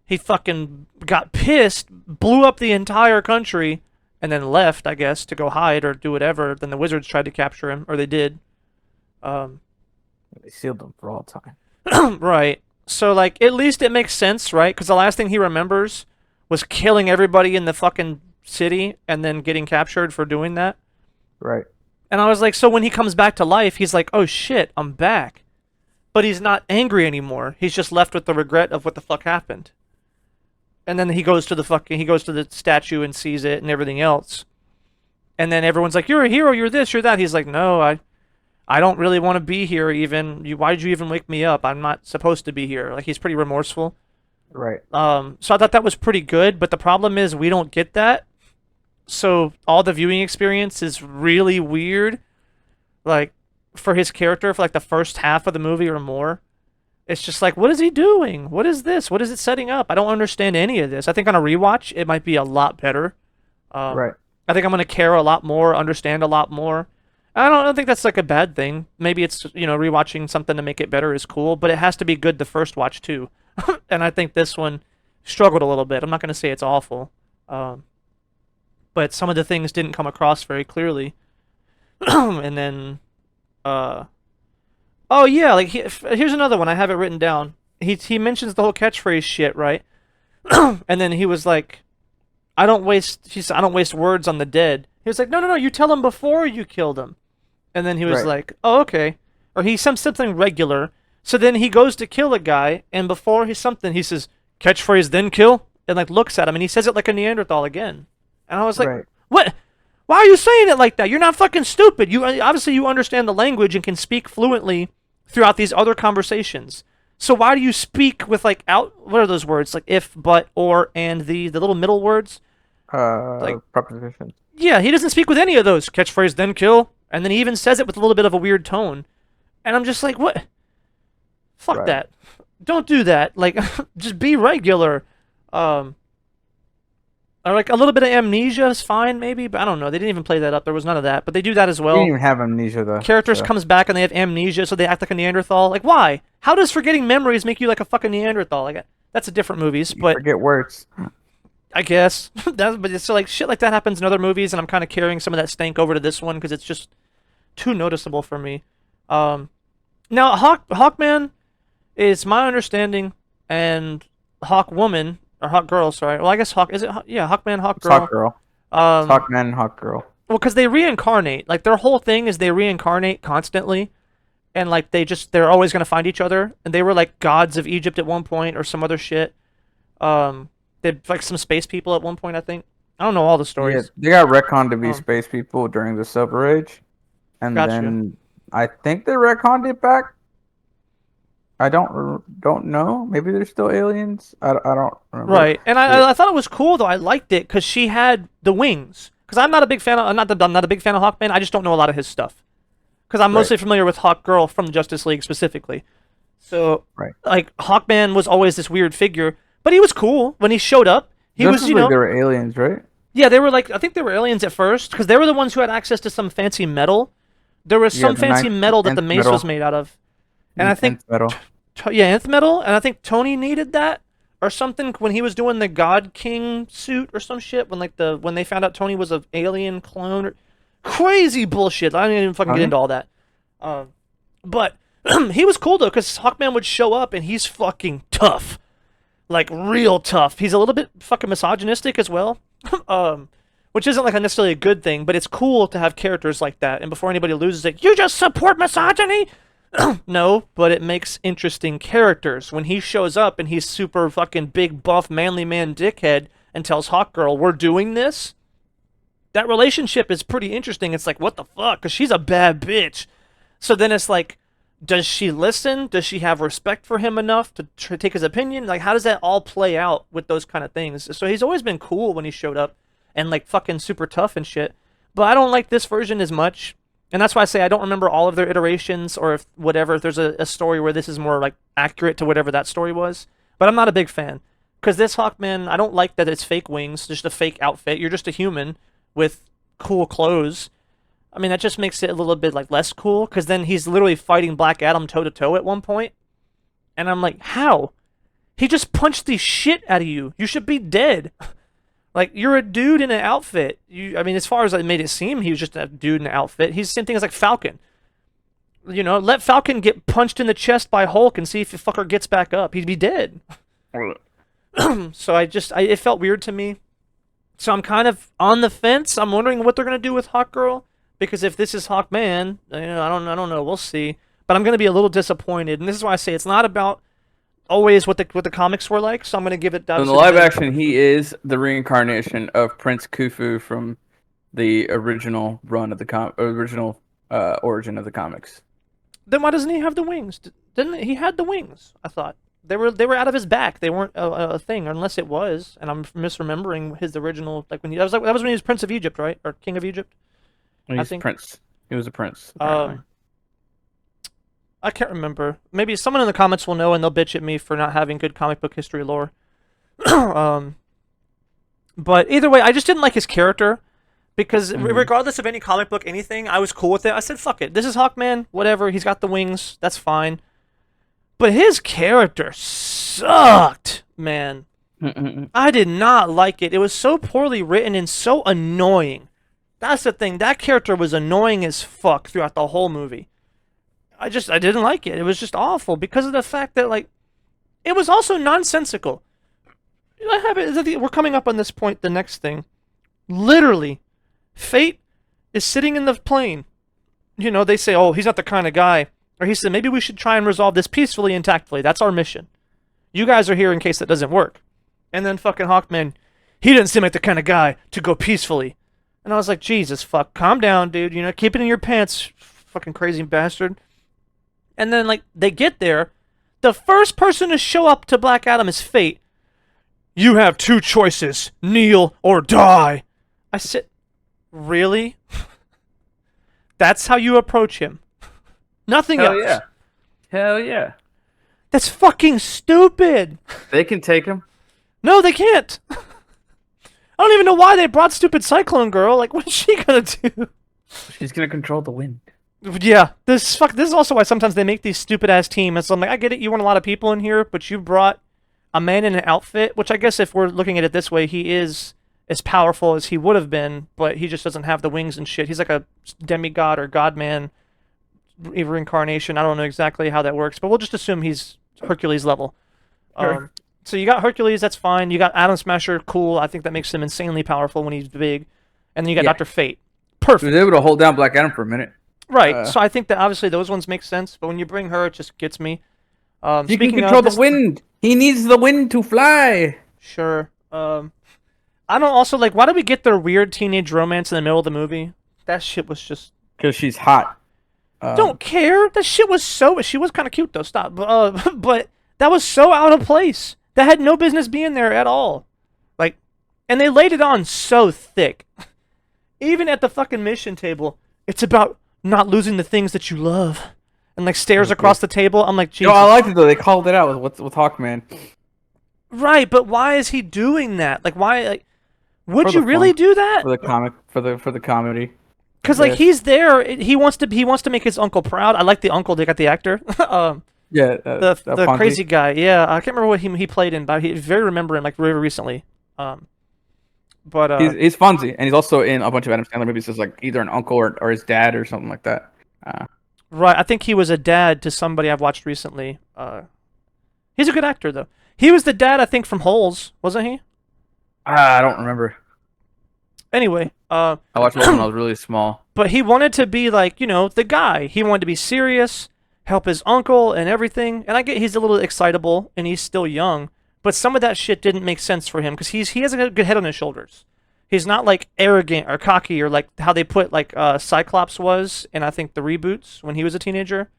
he fucking got pissed, blew up the entire country, and then left, I guess, to go hide or do whatever. Then the wizards tried to capture him, or they did. They sealed them for all time. Right. So, like, at least it makes sense, right? Because the last thing he remembers was killing everybody in the fucking city and then getting captured for doing that. Right. And I was like, so when he comes back to life, he's like, oh shit, I'm back. But he's not angry anymore. He's just left with the regret of what the fuck happened. And then he goes to the statue and sees it and everything else. And then everyone's like, you're a hero, you're this, you're that. He's like, no, I don't really want to be here even. Why'd you even wake me up? I'm not supposed to be here. Like, he's pretty remorseful. Right. So I thought that was pretty good, but the problem is we don't get that. So all the viewing experience is really weird. Like, for his character, for like the first half of the movie or more. It's just like, what is he doing? What is this? What is it setting up? I don't understand any of this. I think on a rewatch, it might be a lot better. Right. I think I'm going to care a lot more, understand a lot more. I don't think that's like a bad thing. Maybe it's, rewatching something to make it better is cool, but it has to be good the first watch too. And I think this one struggled a little bit. I'm not going to say it's awful. But some of the things didn't come across very clearly. And then, oh yeah, like here's another one. I have it written down. He mentions the whole catchphrase shit, right? And then he was like, I don't waste words on the dead. He was like, no, you tell him before you killed him. And then he was Right. like, oh, okay. Or he said something regular. So then he goes to kill a guy, and before he says, catchphrase then kill. and like looks at him, and he says it like a Neanderthal again. And I was like, Right. what? Why are you saying it like that? You're not fucking stupid. You obviously you understand the language and can speak fluently throughout these other conversations. So why do you speak with like what are those words? Like if, but, or, and the little middle words? Like Preposition. yeah, he doesn't speak with any of those. Catchphrase then kill, and then he even says it with a little bit of a weird tone. And I'm just like, what? Fuck Right. that. Don't do that. Like just be regular. Or like a little bit of amnesia is fine, maybe, but I don't know. They didn't even play that up. There was none of that, but they do that as He well. didn't even have amnesia though. Characters so. comes back and they have amnesia, so they act like a Neanderthal. Like, why? How does forgetting memories make you like a fucking Neanderthal? Like, that's a different movies, You but forget words. I guess but so like shit like that happens in other movies, and I'm kind of carrying some of that stank over to this one because it's just too noticeable for me. Now Hawkman is my understanding, and Hawkwoman or Hawkgirl, sorry. Well, I guess Hawk is it? Yeah, Hawkman, It's Hawkgirl. Hawk Girl. Um, It's Hawkman and Hawk Girl. Well, because they reincarnate. Like their whole thing is they reincarnate constantly, and like they're always gonna find each other. And they were like gods of Egypt at one point or some other shit. They're like some space people at one point, I think. I don't know all the Yeah, stories. they got retconned to be Um, space people during the Silver Age, and Gotcha. then I think they retconned it back. I don't know. Maybe they're still aliens. I don't remember. Right, and I thought it was cool though. I liked it because she had the wings. Because I'm not a big fan of I'm not a big fan of Hawkman. I just don't know a lot of his stuff. Because I'm mostly familiar with Hawkgirl from the Justice League specifically. So Right. like Hawkman was always this weird figure, but he was cool when he showed up. He Justice was, you League, know, they were aliens, right? yeah, they were like I think they were aliens at first because they were the ones who had access to some fancy metal. There was Yeah, some the fancy metal that the nth mace metal. was made out of, and I think Nth metal. yeah, nth metal, and I think Tony needed that or something when he was doing the God King suit or some shit. When they found out Tony was an alien clone, or, crazy bullshit. I didn't even fucking get Okay. into all that. But he was cool though, because Hawkman would show up and he's fucking tough, like real tough. He's a little bit fucking misogynistic as well, which isn't like necessarily a good thing, but it's cool to have characters like that. And before anybody loses it, you just support misogyny. No, but it makes interesting characters. When he shows up and he's super fucking big, buff, manly man dickhead and tells Hawkgirl, we're doing this, that relationship is pretty interesting. It's like, what the fuck? Because she's a bad bitch. So then it's like, does she listen? Does she have respect for him enough to take his opinion? Like, how does that all play out with those kind of things? So he's always been cool when he showed up and like fucking super tough and shit. But I don't like this version as much. And that's why I say I don't remember all of their iterations or if whatever, if there's a story where this is more like accurate to whatever that story was. But I'm not a big fan. Because this Hawkman, I don't like that it's fake wings, just a fake outfit. You're just a human with cool clothes. I mean, that just makes it a little bit like less cool, because then he's literally fighting Black Adam toe to toe at one point. And I'm like, how? He just punched the shit out of you. You should be dead. Like, you're a dude in an outfit. I mean, as far as I made it seem, he was just a dude in an outfit. He's the same thing as like Falcon. You know, let Falcon get punched in the chest by Hulk and see if the fucker gets back up. He'd be dead. So it felt weird to me. So I'm kind of on the fence. I'm wondering what they're gonna do with Hawkgirl, because if this is Hawkman, you know, I don't know. We'll see. But I'm gonna be a little disappointed, and this is why I say it's not about always what the comics were like. So I'm gonna give it. In the live action, he is the reincarnation of Prince Khufu from the original run of the original origin of the comics. Then why doesn't he have the wings? Didn't he had the wings? I thought they were out of his back. They weren't a thing, unless it was. And I'm misremembering his original, like when that was when he was Prince of Egypt, right, or King of Egypt. He's I think Prince. He was a prince. Apparently. I can't remember. Maybe someone in the comments will know, and they'll bitch at me for not having good comic book history lore. But either way, I just didn't like his character. Because regardless of any comic book, anything, I was cool with it. I said, fuck it. This is Hawkman. Whatever. He's got the wings. That's fine. But his character sucked, man. I did not like it. It was so poorly written and so annoying. That's the thing. That character was annoying as fuck throughout the whole movie. I didn't like it. It was just awful because of the fact that, like, it was also nonsensical. We're coming up on this point, the next thing. Literally. Fate is sitting in the plane. You know, they say, oh, he's not the kind of guy. Or he said, maybe we should try and resolve this peacefully and tactfully. That's our mission. You guys are here in case that doesn't work. And then fucking Hawkman, he didn't seem like the kind of guy to go peacefully. And I was like, Jesus, fuck, calm down, dude. You know, keep it in your pants, fucking crazy bastard. And then, like, they get there. The first person to show up to Black Adam is Fate. You have two choices, kneel or die. I said, really? That's how you approach him. Nothing else. Hell yeah. Hell yeah. That's fucking stupid. They can take him. No, they can't. I don't even know why they brought stupid Cyclone Girl. Like, what is she gonna do? She's gonna control the wind. Yeah, this is also why sometimes they make these stupid ass teams. I'm like, I get it, you want a lot of people in here, but you brought a man in an outfit, which I guess if we're looking at it this way, he is as powerful as he would have been, but he just doesn't have the wings and shit. He's like a demigod or godman reincarnation. I don't know exactly how that works, but we'll just assume he's Hercules level. Sure. So you got Hercules, that's fine. You got Atom Smasher, cool. I think that makes him insanely powerful when he's big. And then you got Dr. Fate. He Perfect. was able to hold down Black Adam for a minute. Right. So I think that obviously those ones make sense, but when you bring her, it just gets me. He can control the wind. He needs the wind to fly. Sure. I don't also like. Why did we get their weird teenage romance in the middle of the movie? That shit was just. Because she's hot. Don't care. That shit was so. She was kind of cute though. Stop. But that was so out of place. That had no business being there at all. Like, and they laid it on so thick. Even at the fucking mission table, it's about not losing the things that you love. And like stares across the table. I'm like, Jesus. No, I liked it though. They called it out with Hawkman. Right, but why is he doing that? Like, why? Like, would For you the really fun. do that? For the comic, for the comedy. Because like he's there, he wants to make his uncle proud. I like the uncle. They got the actor, Yeah, the Fonzie. crazy guy. Yeah, I can't remember what he played in, but he very remember him like very recently. But he's Fonzie, and he's also in a bunch of Adam Sandler movies as like either an uncle or his dad or something like that. right, I think he was a dad to somebody I've watched recently. He's a good actor though. He was the dad, I think, from Holes, wasn't he? I don't remember. Anyway, I watched it when I was really small. but he wanted to be like, you know, the guy. He wanted to be serious, help his uncle and everything. And I get he's a little excitable and he's still young, but some of that shit didn't make sense for him because he has a good head on his shoulders. He's not like arrogant or cocky or like how they put like Cyclops was in I think the reboots when he was a teenager.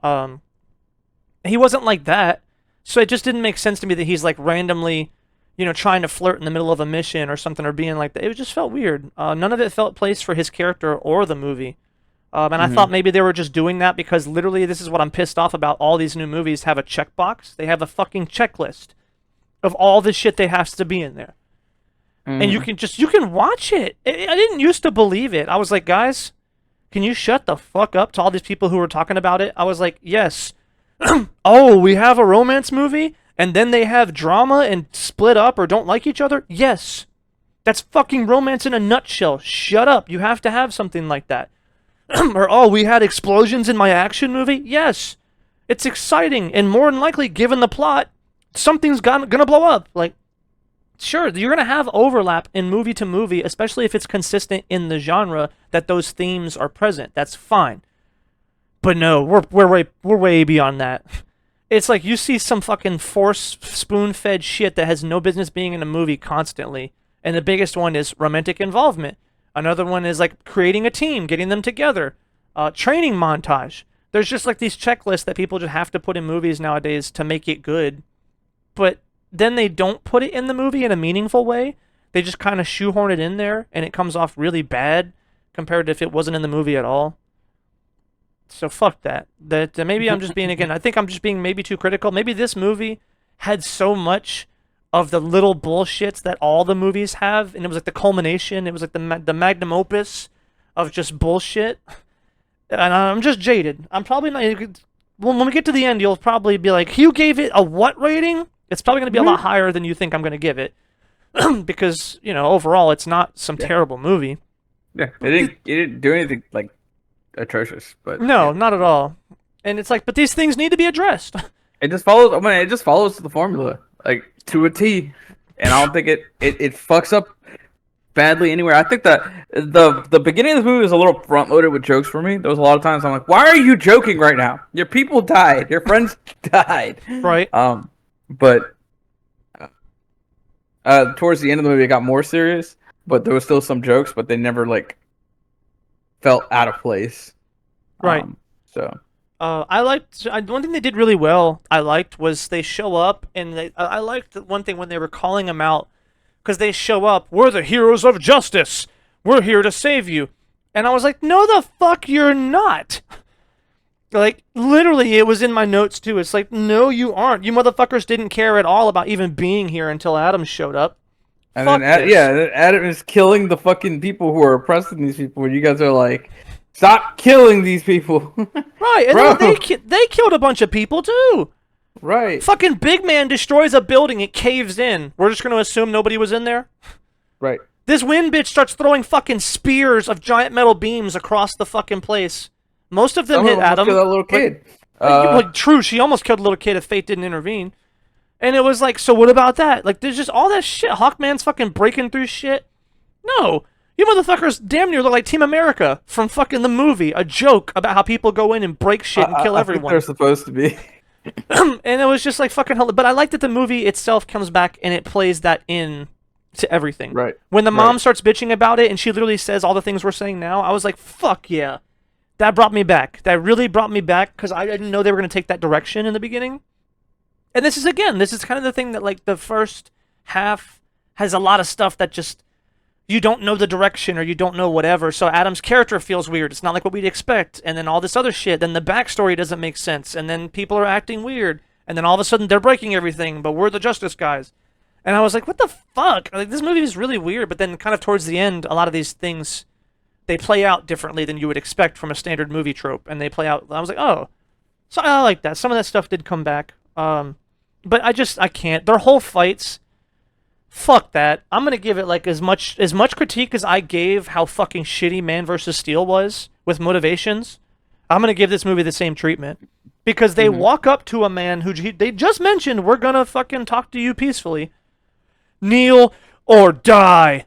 He wasn't like that. So it just didn't make sense to me that he's like randomly, you know, trying to flirt in the middle of a mission or something or being like that. It just felt weird. None of it felt placed for his character or the movie. And I thought maybe they were just doing that because literally this is what I'm pissed off about. All these new movies have a checkbox. They have a fucking checklist of all the shit that has to be in there. And you can watch it. I didn't used to believe it. I was like, guys, can you shut the fuck up to all these people who were talking about it? I was like, yes. Oh, we have a romance movie? And then they have drama and split up or don't like each other? Yes. That's fucking romance in a nutshell. Shut up. You have to have something like that. Or, oh, we had explosions in my action movie? Yes. It's exciting, and more than likely, given the plot, something's gonna blow up. Like, sure, you're gonna have overlap in movie to movie, especially if it's consistent in the genre that those themes are present. That's fine. But no, we're way beyond that. It's like you see some fucking force spoon-fed shit that has no business being in a movie constantly. And the biggest one is romantic involvement. Another one is like creating a team, getting them together. Training montage. There's just like these checklists that people just have to put in movies nowadays to make it good. But then they don't put it in the movie in a meaningful way. They just kind of shoehorn it in there and it comes off really bad compared to if it wasn't in the movie at all. So fuck that. Maybe I'm just being, again, I think I'm just being maybe too critical. Maybe this movie had so much of the little bullshits that all the movies have, and it was like the culmination. It was like the magnum opus of just bullshit. And I'm just jaded. I'm probably not. When we get to the end, you'll probably be like, "You gave it a what rating?" It's probably going to be a lot higher than you think I'm going to give it, because you know overall it's not some terrible movie. Yeah, it didn't do anything like atrocious, but no, not at all. And it's like, but these things need to be addressed. It just follows. I mean, it just follows the formula like to a T, and I don't think it fucks up badly anywhere. I think that the beginning of the movie was a little front loaded with jokes for me. There was a lot of times I'm like, why are you joking right now? Your people died. Your friends died. Right. But Towards the end of the movie, it got more serious, but there was still some jokes, but they never like felt out of place. Right. So I liked one thing they did really well. I liked was they show up and I liked one thing when they were calling them out because they show up. We're the heroes of justice. We're here to save you, and I was like, no, the fuck, you're not. Like literally, it was in my notes too. It's like, no, you aren't. You motherfuckers didn't care at all about even being here until Adam showed up. and Fuck then this. Adam is killing the fucking people who are oppressing these people. And you guys are like, stop killing these people. Right, and Bro. then they killed a bunch of people too. Right. Fucking big man destroys a building, it caves in. We're just gonna assume nobody was in there? Right. This wind bitch starts throwing fucking spears of giant metal beams across the fucking place. Most of them Some hit of them Adam. kill that little kid. Like, true, she almost killed a little kid if fate didn't intervene. And it was like, so what about that? Like, there's just all that shit. Hawkman's fucking breaking through shit. No. You motherfuckers damn near look like Team America from fucking the movie. A joke about how people go in and break shit and kill I think everyone. they're supposed to be. And it was just like fucking hell. But I like that the movie itself comes back and it plays that in to everything. Right. When the mom Right. starts bitching about it and she literally says all the things we're saying now, I was like, fuck yeah. That brought me back. That really brought me back because I didn't know they were going to take that direction in the beginning. And this is kind of the thing that like the first half has a lot of stuff that just you don't know the direction or you don't know whatever. So Adam's character feels weird. It's not like what we'd expect. And then all this other shit. Then the backstory doesn't make sense. And then people are acting weird. And then all of a sudden they're breaking everything, but we're the justice guys. And I was like, what the fuck? Like, this movie is really weird. But then kind of towards the end, a lot of these things, they play out differently than you would expect from a standard movie trope. And they play out, I was like, oh. So I like that. Some of that stuff did come back. But I can't. Their whole fights, fuck that. I'm gonna give it like as much critique as I gave how fucking shitty Man vs. Steel was with motivations. I'm gonna give this movie the same treatment because they walk up to a man who they just mentioned we're gonna fucking talk to you peacefully. Kneel or die.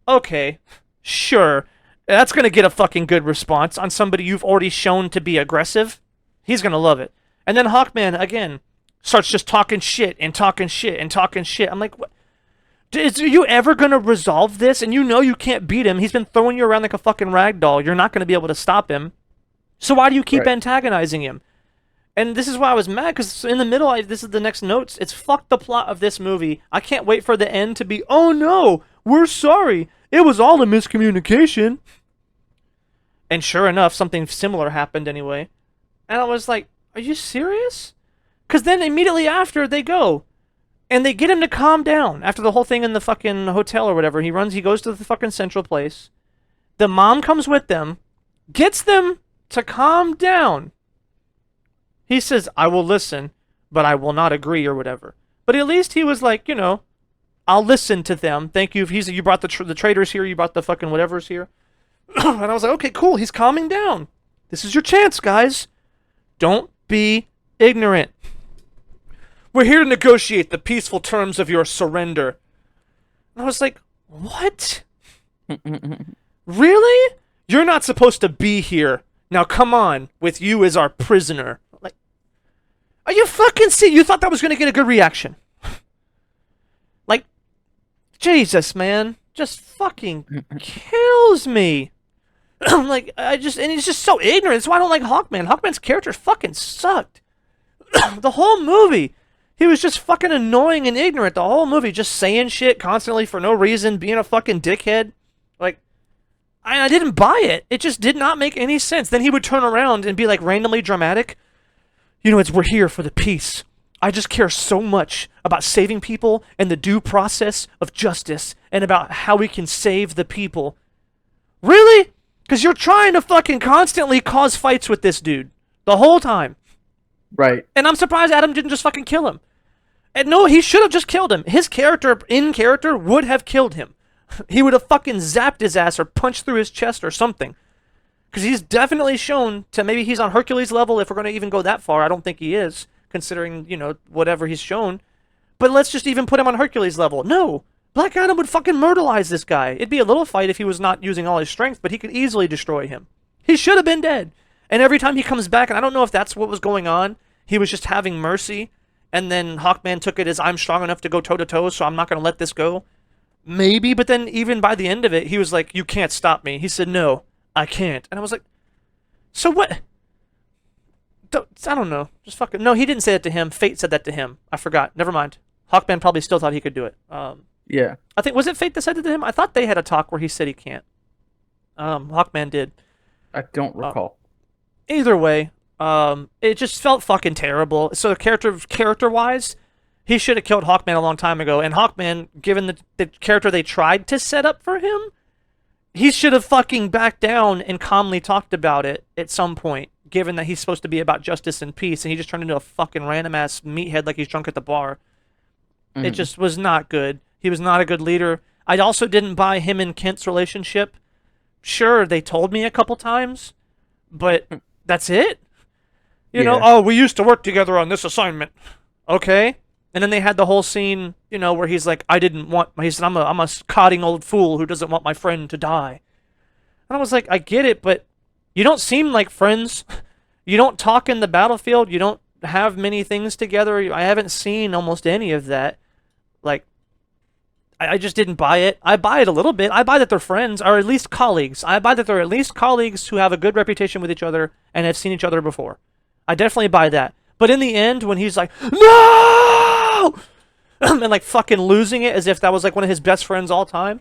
Okay, sure. That's gonna get a fucking good response on somebody you've already shown to be aggressive. He's gonna love it. And then Hawkman again starts just talking shit and talking shit and talking shit. I'm like, what? Are you ever going to resolve this? And you know you can't beat him. He's been throwing you around like a fucking rag doll. You're not going to be able to stop him. So why do you keep antagonizing him? And this is why I was mad, because in the middle, this is the next notes. It's fuck the plot of this movie. I can't wait for the end to be, oh no, we're sorry. It was all a miscommunication. And sure enough, something similar happened anyway. And I was like, are you serious? Because then immediately after, they go. And they get him to calm down after the whole thing in the fucking hotel or whatever. He goes to the fucking central place. The mom comes with them, gets them to calm down. He says, I will listen, but I will not agree or whatever. But at least he was like, you know, I'll listen to them. Thank you. You brought the traitors here. You brought the fucking whatevers here. And I was like, okay, cool. He's calming down. This is your chance, guys. Don't be ignorant. We're here to negotiate the peaceful terms of your surrender. And I was like, what? Really? You're not supposed to be here. Now come on, with you as our prisoner. Like, are you fucking serious? You thought that was going to get a good reaction. Like, Jesus, man. Just fucking kills me. Like, and he's just so ignorant. That's why I don't like Hawkman. Hawkman's character fucking sucked. The whole movie. He was just fucking annoying and ignorant the whole movie, just saying shit constantly for no reason, being a fucking dickhead. Like, I didn't buy it. It just did not make any sense. Then he would turn around and be like randomly dramatic. You know, we're here for the peace. I just care so much about saving people and the due process of justice and about how we can save the people. Really? Because you're trying to fucking constantly cause fights with this dude the whole time. Right. And I'm surprised Adam didn't just fucking kill him. And no, he should have just killed him. His character, in character, would have killed him. He would have fucking zapped his ass or punched through his chest or something. Because he's definitely shown to, maybe he's on Hercules level if we're going to even go that far. I don't think he is, considering, you know, whatever he's shown. But let's just even put him on Hercules level. No. Black Adam would fucking murderize this guy. It'd be a little fight if he was not using all his strength, but he could easily destroy him. He should have been dead. And every time he comes back, and I don't know if that's what was going on, he was just having mercy and then Hawkman took it as I'm strong enough to go toe to toe, so I'm not going to let this go. Maybe, but then even by the end of it, he was like, "You can't stop me." He said, "No, I can't," and I was like, "So what?" I don't know. Just fucking no. He didn't say that to him. Fate said that to him. I forgot. Never mind. Hawkman probably still thought he could do it. Yeah. I think was it Fate that said it to him? I thought they had a talk where he said he can't. Hawkman did. I don't recall. Either way, it just felt fucking terrible. So the character wise, he should have killed Hawkman a long time ago. And Hawkman, given the character they tried to set up for him, he should have fucking backed down and calmly talked about it at some point. Given that he's supposed to be about justice and peace, and he just turned into a fucking random ass meathead like he's drunk at the bar. It just was not good. He was not a good leader. I also didn't buy him and Kent's relationship. Sure, they told me a couple times, but that's it. You know, oh, we used to work together on this assignment. Okay. And then they had the whole scene, you know, where he's like, he said, I'm a codding old fool who doesn't want my friend to die. And I was like, I get it, but you don't seem like friends. You don't talk in the battlefield. You don't have many things together. I haven't seen almost any of that. Like, I just didn't buy it. I buy it a little bit. I buy that they're friends, or at least colleagues. I buy that they're at least colleagues who have a good reputation with each other and have seen each other before. I definitely buy that. But in the end, when he's like, no! and like fucking losing it as if that was like one of his best friends all time.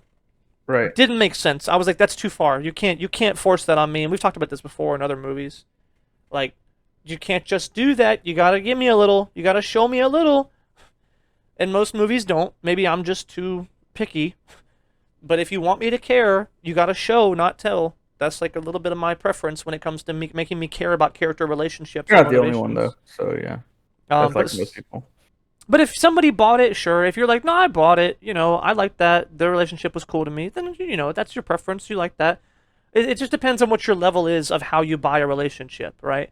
Right. Didn't make sense. I was like, that's too far. You can't force that on me. And we've talked about this before in other movies. Like, you can't just do that. You gotta give me a little. You gotta show me a little. And most movies don't. Maybe I'm just too picky. But if you want me to care, you gotta show, not tell. That's like a little bit of my preference when it comes to making me care about character relationships. You're not the only one, though. So, yeah. That's like most people. But if somebody bought it, sure. If you're like, no, I bought it, you know, I like that, their relationship was cool to me, then, you know, that's your preference, you like that. It just depends on what your level is of how you buy a relationship, right?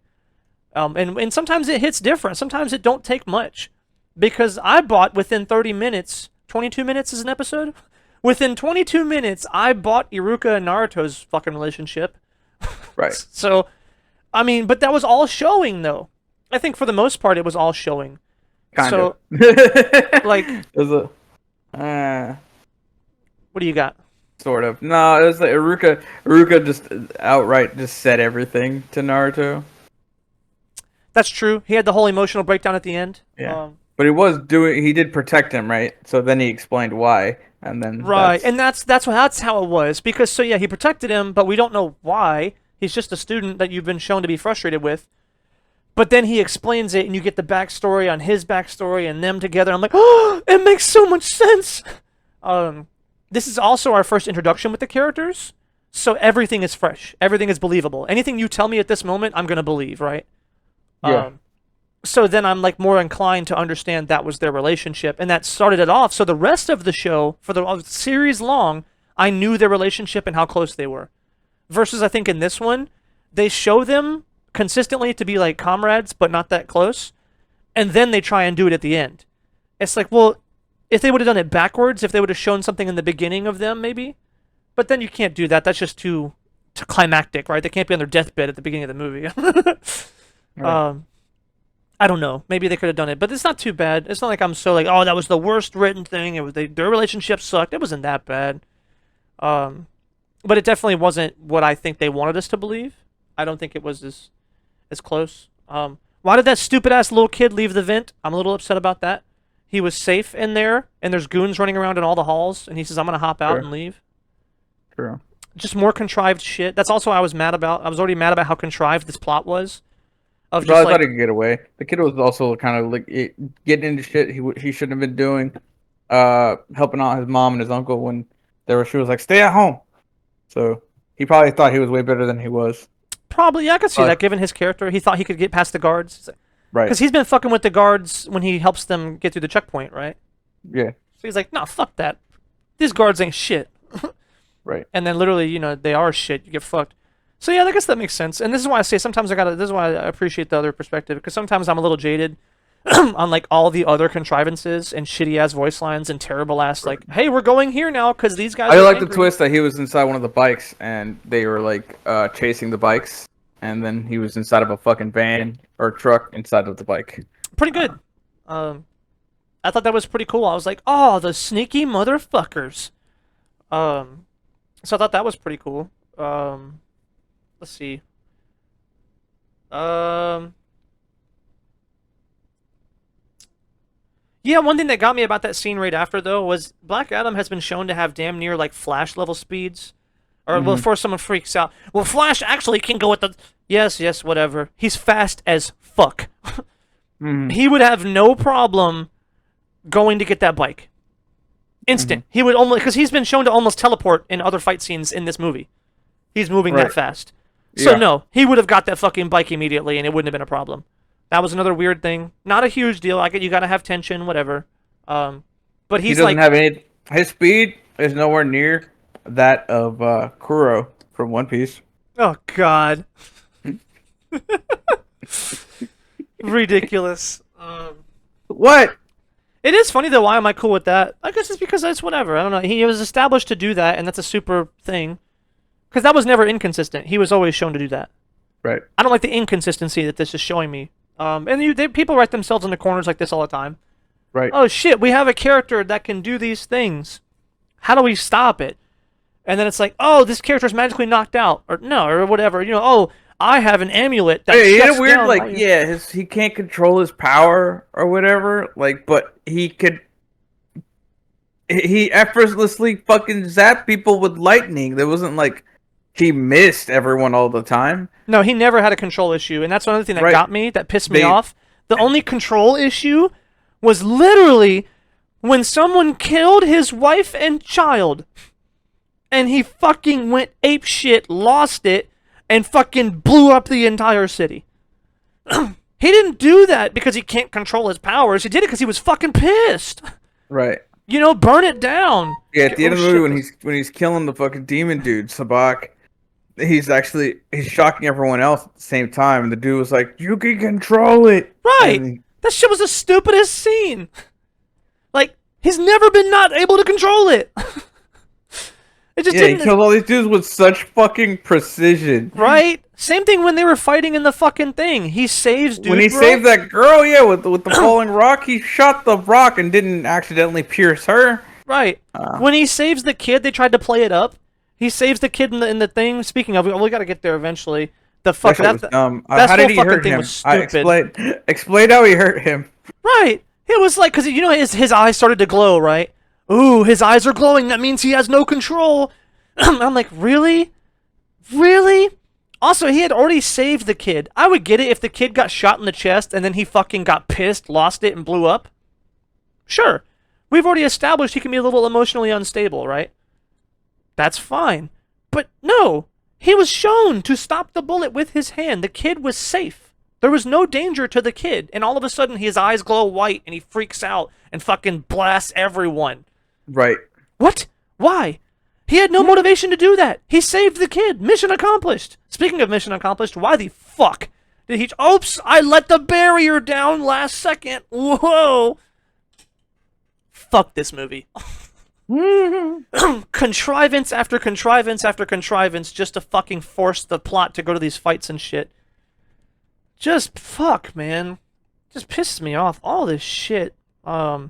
And sometimes it hits different. Sometimes it don't take much. Because I bought within 30 minutes, 22 minutes is an episode? Within 22 minutes, I bought Iruka and Naruto's fucking relationship. Right. So, I mean, but that was all showing, though. I think for the most part, it was all showing. Kind of. Like, there's a what do you got? Sort of. No, it was like Iruka just outright just said everything to Naruto. That's true. He had the whole emotional breakdown at the end. Yeah. But he did protect him, right? So then he explained why, and then right, and that's how it was. Because so yeah, he protected him, but we don't know why. He's just a student that you've been shown to be frustrated with. But then he explains it, and you get the backstory on his backstory and them together. I'm like, oh, it makes so much sense. This is also our first introduction with the characters, so everything is fresh. Everything is believable. Anything you tell me at this moment, I'm gonna believe, right? Yeah. So then I'm like more inclined to understand that was their relationship, and that started it off. So the rest of the show, for the series long, I knew their relationship and how close they were. Versus I think in this one, they show them consistently to be like comrades, but not that close, and then they try and do it at the end. It's like, well, if they would have done it backwards, if they would have shown something in the beginning of them, maybe. But then you can't do that. That's just too climactic, right? They can't be on their deathbed at the beginning of the movie. Right. I don't know. Maybe they could have done it, but it's not too bad. It's not like I'm so like, oh, that was the worst written thing. It was their relationship sucked. It wasn't that bad. But it definitely wasn't what I think they wanted us to believe. I don't think it was as close. Why did that stupid ass little kid leave the vent? I'm a little upset about that. He was safe in there, and there's goons running around in all the halls, and he says, I'm gonna hop out and leave. True. Just more contrived shit. That's also what I was mad about. I was already mad about how contrived this plot was. I thought he could get away. The kid was also kind of like getting into shit he shouldn't have been doing, helping out his mom and his uncle when she was like, stay at home. So he probably thought he was way better than he was. Probably, yeah, I could see that given his character. He thought he could get past the guards. Right. Because he's been fucking with the guards when he helps them get through the checkpoint, right? Yeah. So he's like, nah, fuck that. These guards ain't shit. Right. And then literally, you know, they are shit. You get fucked. So yeah, I guess that makes sense. And this is why I say sometimes this is why I appreciate the other perspective, because sometimes I'm a little jaded on like all the other contrivances and shitty ass voice lines and terrible ass like, hey, we're going here now because these guys. I like angry. The twist that he was inside one of the bikes and they were like chasing the bikes, and then he was inside of a fucking van or truck inside of the bike. Pretty good. I thought that was pretty cool. I was like, oh, the sneaky motherfuckers. So I thought that was pretty cool. Let's see. Yeah, one thing that got me about that scene right after, though, was Black Adam has been shown to have damn near, like, Flash level speeds. Or before someone freaks out. Well, Flash actually can go at the... Yes, whatever. He's fast as fuck. He would have no problem going to get that bike. Instant. He would only... Because he's been shown to almost teleport in other fight scenes in this movie. He's moving that fast. So, no, he would have got that fucking bike immediately, and it wouldn't have been a problem. That was another weird thing. Not a huge deal. I get you gotta have tension, whatever. But he's he doesn't like... have any... His speed is nowhere near that of Kuro from One Piece. Oh, God. Ridiculous. What? It is funny, though. Why am I cool with that? I guess it's because it's whatever. I don't know. He was established to do that, and that's a super thing. Because that was never inconsistent. He was always shown to do that. Right. I don't like the inconsistency that this is showing me. And people write themselves into corners like this all the time. Right. Oh, shit, we have a character that can do these things. How do we stop it? And then it's like, oh, this character's magically knocked out. Or no, or whatever. You know, oh, I have an amulet that shuts weird, down. like, he can't control his power or whatever, like, but he could... He effortlessly fucking zapped people with lightning. There wasn't, like, he missed everyone all the time. No, he never had a control issue, and that's another thing that got me, that pissed me off. The only control issue was literally when someone killed his wife and child, and he fucking went apeshit, lost it, and fucking blew up the entire city. He didn't do that because he can't control his powers. He did it because he was fucking pissed. Right. You know, burn it down. Yeah, at the end of the movie, when he's killing the fucking demon dude, Sabak, he's shocking everyone else at the same time, and the dude was like, "You can control it." Right. That shit was the stupidest scene. Like, he's never been not able to control it. It just didn't. He killed all these dudes with such fucking precision. Right? Same thing when they were fighting in the fucking thing. He saves dude, when he saved that girl, with the falling rock, he shot the rock and didn't accidentally pierce her. Right. When he saves the kid, they tried to play it up. He saves the kid in the thing. Speaking of, we got to get there eventually. The fuck that was dumb. That how did he whole fucking hurt thing him? was stupid. Explain how he hurt him. Right. It was like, because you know his eyes started to glow, right? Ooh, his eyes are glowing. That means he has no control. I'm like, really? Really? Also, he had already saved the kid. I would get it if the kid got shot in the chest and then he fucking got pissed, lost it, and blew up. Sure. We've already established he can be a little emotionally unstable, right? That's fine. But no, he was shown to stop the bullet with his hand. The kid was safe. There was no danger to the kid. And all of a sudden, his eyes glow white and he freaks out and fucking blasts everyone. Right. What? Why? He had no motivation to do that. He saved the kid. Mission accomplished. Speaking of mission accomplished, why the fuck did he... Oops, I let the barrier down last second. Whoa. Fuck this movie. Contrivance after contrivance after contrivance just to fucking force the plot to go to these fights and shit. Just fuck, man. Just pisses me off. All this shit. Like,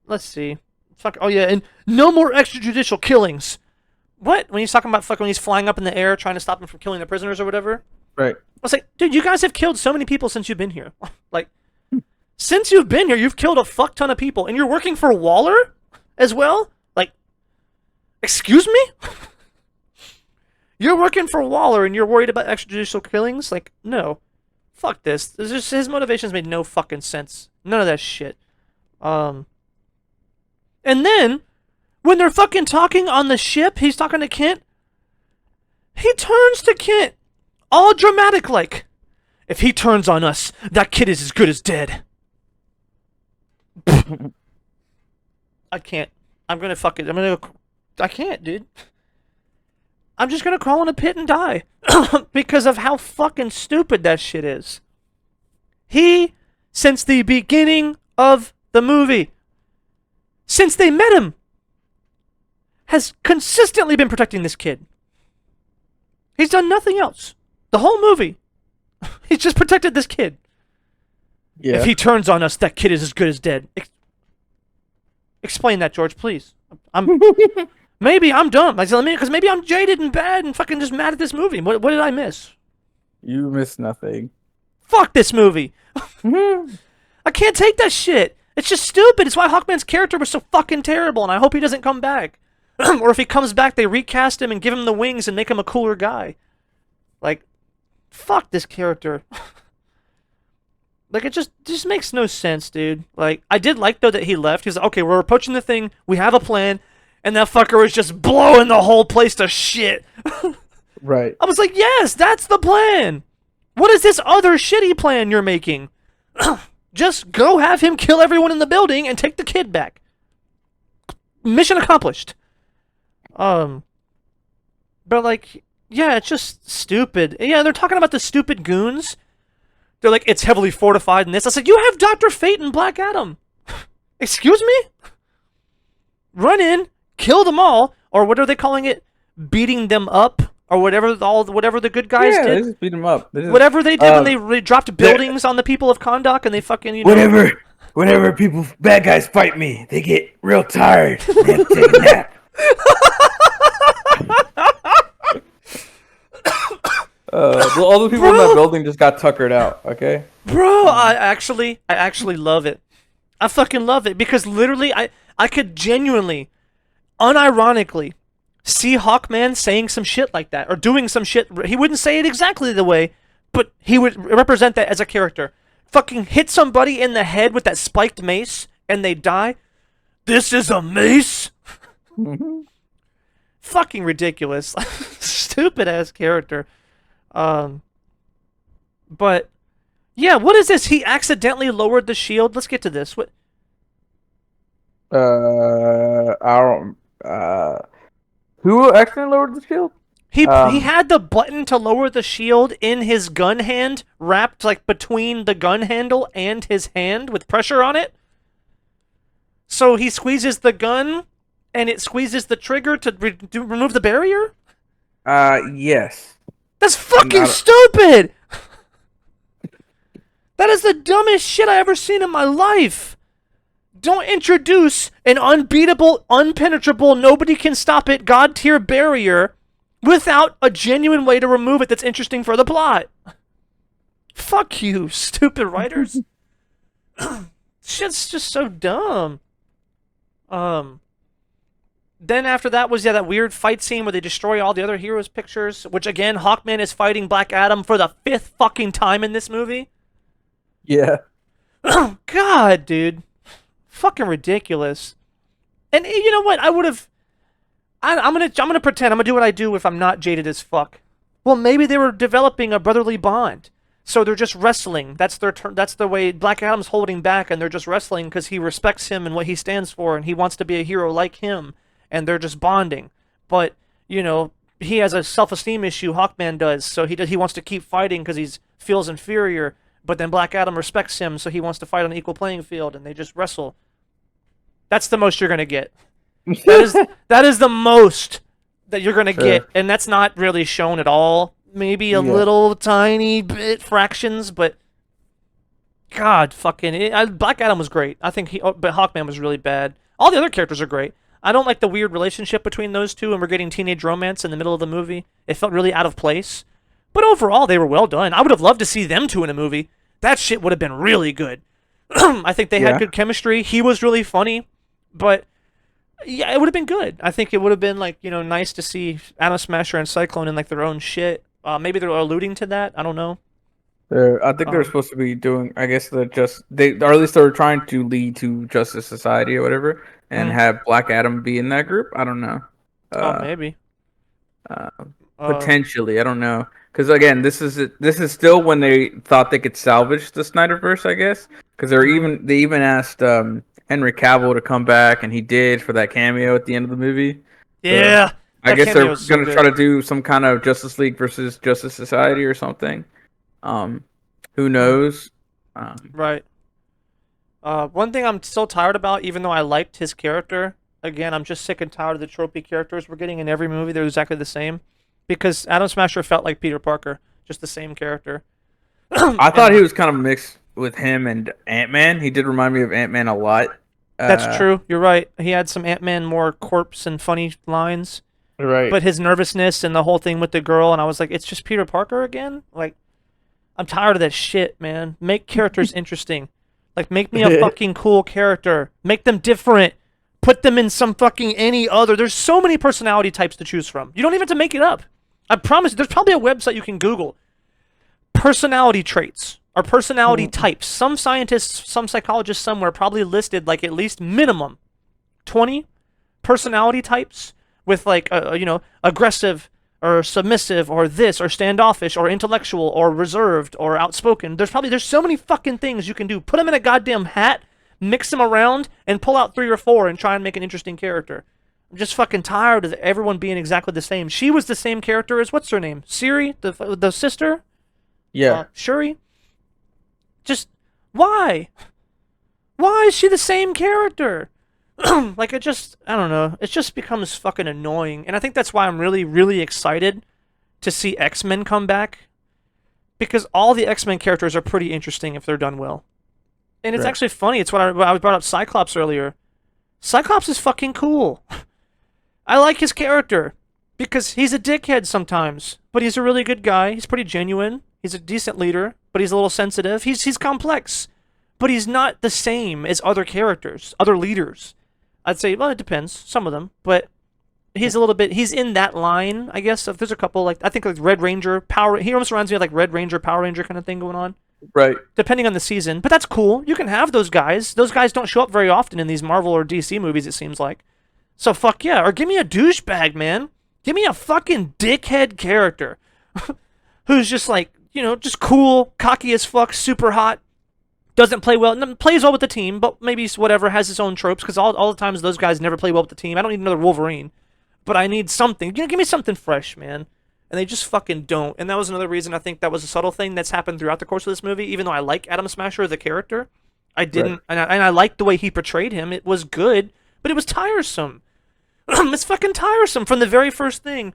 let's see. Fuck. Oh yeah, and no more extrajudicial killings. What? When he's talking about fucking when he's flying up in the air trying to stop him from killing the prisoners or whatever? Right. I was like, dude, you guys have killed so many people since you've been here. Like, since you've been here, you've killed a fuck ton of people, and you're working for Waller as well? Like, excuse me? You're working for Waller and you're worried about extrajudicial killings? Like, no. Fuck this. His motivations made no fucking sense. None of that shit. And then, when they're fucking talking on the ship, he's talking to Kent. He turns to Kent, all dramatic like, if he turns on us, that kid is as good as dead. I can't. I'm gonna fuck it. I can't, dude. I'm just gonna crawl in a pit and die. Because of how fucking stupid that shit is. He, since the beginning of the movie, since they met him, has consistently been protecting this kid. He's done nothing else. The whole movie. He's just protected this kid. Yeah. If he turns on us, that kid is as good as dead. Explain that, George, please. Maybe I'm dumb. Because maybe I'm jaded and bad and fucking just mad at this movie. What did I miss? You missed nothing. Fuck this movie. I can't take that shit. It's just stupid. It's why Hawkman's character was so fucking terrible, and I hope he doesn't come back. Or if he comes back, they recast him and give him the wings and make him a cooler guy. Like, fuck this character. Like, it just makes no sense, dude. Like, I did like, though, that he left. He's like, okay, we're approaching the thing. We have a plan. And that fucker was just blowing the whole place to shit. Right. I was like, yes, that's the plan. What is this other shitty plan you're making? Just go have him kill everyone in the building and take the kid back. Mission accomplished. But like, yeah, it's just stupid. Yeah, they're talking about the stupid goons. They're like, it's heavily fortified in this. I said, you have Dr. Fate and Black Adam. Excuse me? Run in, kill them all, or what are they calling it? Beating them up, or whatever the good guys Yeah, did. they just beat him up. Whatever they did when they dropped buildings on the people of Kondak and they fucking, you know. Whenever bad guys fight me, they get real tired and they have to take a nap. All the people in that building just got tuckered out, okay? Bro, I actually love it. I fucking love it because literally I could genuinely, unironically, see Hawkman saying some shit like that or doing some shit. He wouldn't say it exactly the way, but he would represent that as a character. Fucking hit somebody in the head with that spiked mace and they die. This is a mace? Fucking ridiculous. Stupid ass character. But yeah, what is this? He accidentally lowered the shield. Let's get to this. What? Who accidentally lowered the shield? He had the button to lower the shield in his gun hand, wrapped like between the gun handle and his hand with pressure on it. So he squeezes the gun, and it squeezes the trigger to remove the barrier. Yes. That's fucking stupid. That is the dumbest shit I ever seen in my life. Don't introduce an unbeatable, unpenetrable, nobody can stop it god tier barrier without a genuine way to remove it that's interesting for the plot. Fuck you, stupid writers. Shit's just so dumb. Then after that was that weird fight scene where they destroy all the other heroes' pictures, which again, Hawkman is fighting Black Adam for the 5th fucking time in this movie. Yeah. Oh God, dude. Fucking ridiculous. And you know what? I'm gonna pretend. I'm gonna do what I do if I'm not jaded as fuck. Well, maybe they were developing a brotherly bond, so they're just wrestling. That's their turn. That's the way Black Adam's holding back, and they're just wrestling because he respects him and what he stands for, and he wants to be a hero like him, and they're just bonding. But you know, he has a self-esteem issue. Hawkman does, so he wants to keep fighting because he feels inferior. But then Black Adam respects him, so he wants to fight on an equal playing field, and they just wrestle. That's the most you're gonna get. That is the most that you're gonna get, and that's not really shown at all. Maybe a little tiny bit fractions, but God, Black Adam was great. I think but Hawkman was really bad. All the other characters are great. I don't like the weird relationship between those two, and we're getting teenage romance in the middle of the movie. It felt really out of place. But overall, they were well done. I would have loved to see them two in a movie. That shit would have been really good. I think they had good chemistry. He was really funny, but yeah, it would have been good. I think it would have been nice to see Atom Smasher and Cyclone in like their own shit. Maybe they're alluding to that. I don't know. I think they're supposed to be doing. I guess or at least they were trying to lead to Justice Society or whatever, and have Black Adam be in that group. I don't know. Maybe. Potentially, I don't know. Because again, this is still when they thought they could salvage the Snyderverse, I guess. Because they even asked Henry Cavill to come back, and he did for that cameo at the end of the movie. Yeah, so I guess they're going to try to do some kind of Justice League versus Justice Society or something. Who knows? Right. One thing I'm still tired about, even though I liked his character, again, I'm just sick and tired of the tropey characters we're getting in every movie. They're exactly the same. Because Atom Smasher felt like Peter Parker, just the same character. I thought he was kind of mixed with him and Ant-Man. He did remind me of Ant-Man a lot. That's true. You're right. He had some Ant-Man more corpse and funny lines. Right. But his nervousness and the whole thing with the girl, and I was like, it's just Peter Parker again? Like, I'm tired of that shit, man. Make characters interesting. Like, make me a fucking cool character. Make them different. Put them in some fucking any other. There's so many personality types to choose from. You don't even have to make it up. I promise. There's probably a website you can Google. Personality traits or personality types. Some scientists, some psychologists somewhere probably listed like at least minimum 20 personality types with like, aggressive or submissive or this or standoffish or intellectual or reserved or outspoken. There's so many fucking things you can do. Put them in a goddamn hat, mix them around, and pull out 3 or 4 and try and make an interesting character. I'm just fucking tired of everyone being exactly the same. She was the same character as, what's her name? Siri? The sister? Yeah. Shuri? Just, why? Why is she the same character? Like, I don't know. It just becomes fucking annoying. And I think that's why I'm really, really excited to see X-Men come back. Because all the X-Men characters are pretty interesting if they're done well. And it's actually funny. It's what I brought up Cyclops earlier. Cyclops is fucking cool. I like his character. Because he's a dickhead sometimes. But he's a really good guy. He's pretty genuine. He's a decent leader. But he's a little sensitive. He's complex. But he's not the same as other characters. Other leaders. I'd say, well, it depends. Some of them. But he's a little bit... He's in that line, I guess. If there's a couple, like... I think like Red Ranger, Power... He almost reminds me of like Red Ranger, Power Ranger kind of thing going on. Right. Depending on the season. But that's cool. You can have those guys. Those guys don't show up very often in these Marvel or DC movies, it seems like. So fuck yeah. Or give me a douchebag, man. Give me a fucking dickhead character. Who's just like, just cool, cocky as fuck, super hot. Doesn't play well. Plays well with the team, but maybe whatever, has his own tropes. Because all the times those guys never play well with the team. I don't need another Wolverine. But I need something. Give me something fresh, man. And they just fucking don't. And that was another reason I think that was a subtle thing that's happened throughout the course of this movie. Even though I like Atom Smasher, the character, I didn't. Right. And I liked the way he portrayed him. It was good, but it was tiresome. It's fucking tiresome from the very first thing.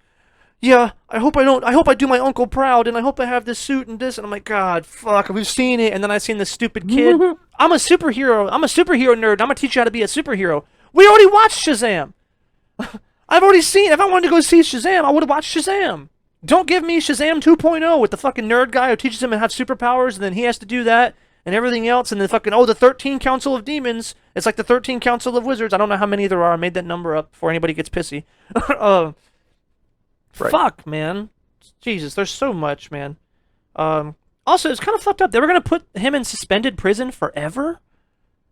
Yeah, I hope I do my uncle proud, and I hope I have this suit and this. And I'm like, God, fuck, we've seen it. And then I seen this stupid kid. I'm a superhero nerd. I'm gonna teach you how to be a superhero. We already watched Shazam. I've already seen. If I wanted to go see Shazam, I would have watched Shazam. Don't give me Shazam 2.0 with the fucking nerd guy who teaches him to have superpowers, and then he has to do that, and everything else, and then fucking, the 13 Council of Demons. It's like the 13 Council of Wizards. I don't know how many there are. I made that number up before anybody gets pissy. Fuck, man. Jesus, there's so much, man. Also, it's kind of fucked up. They were going to put him in suspended prison forever?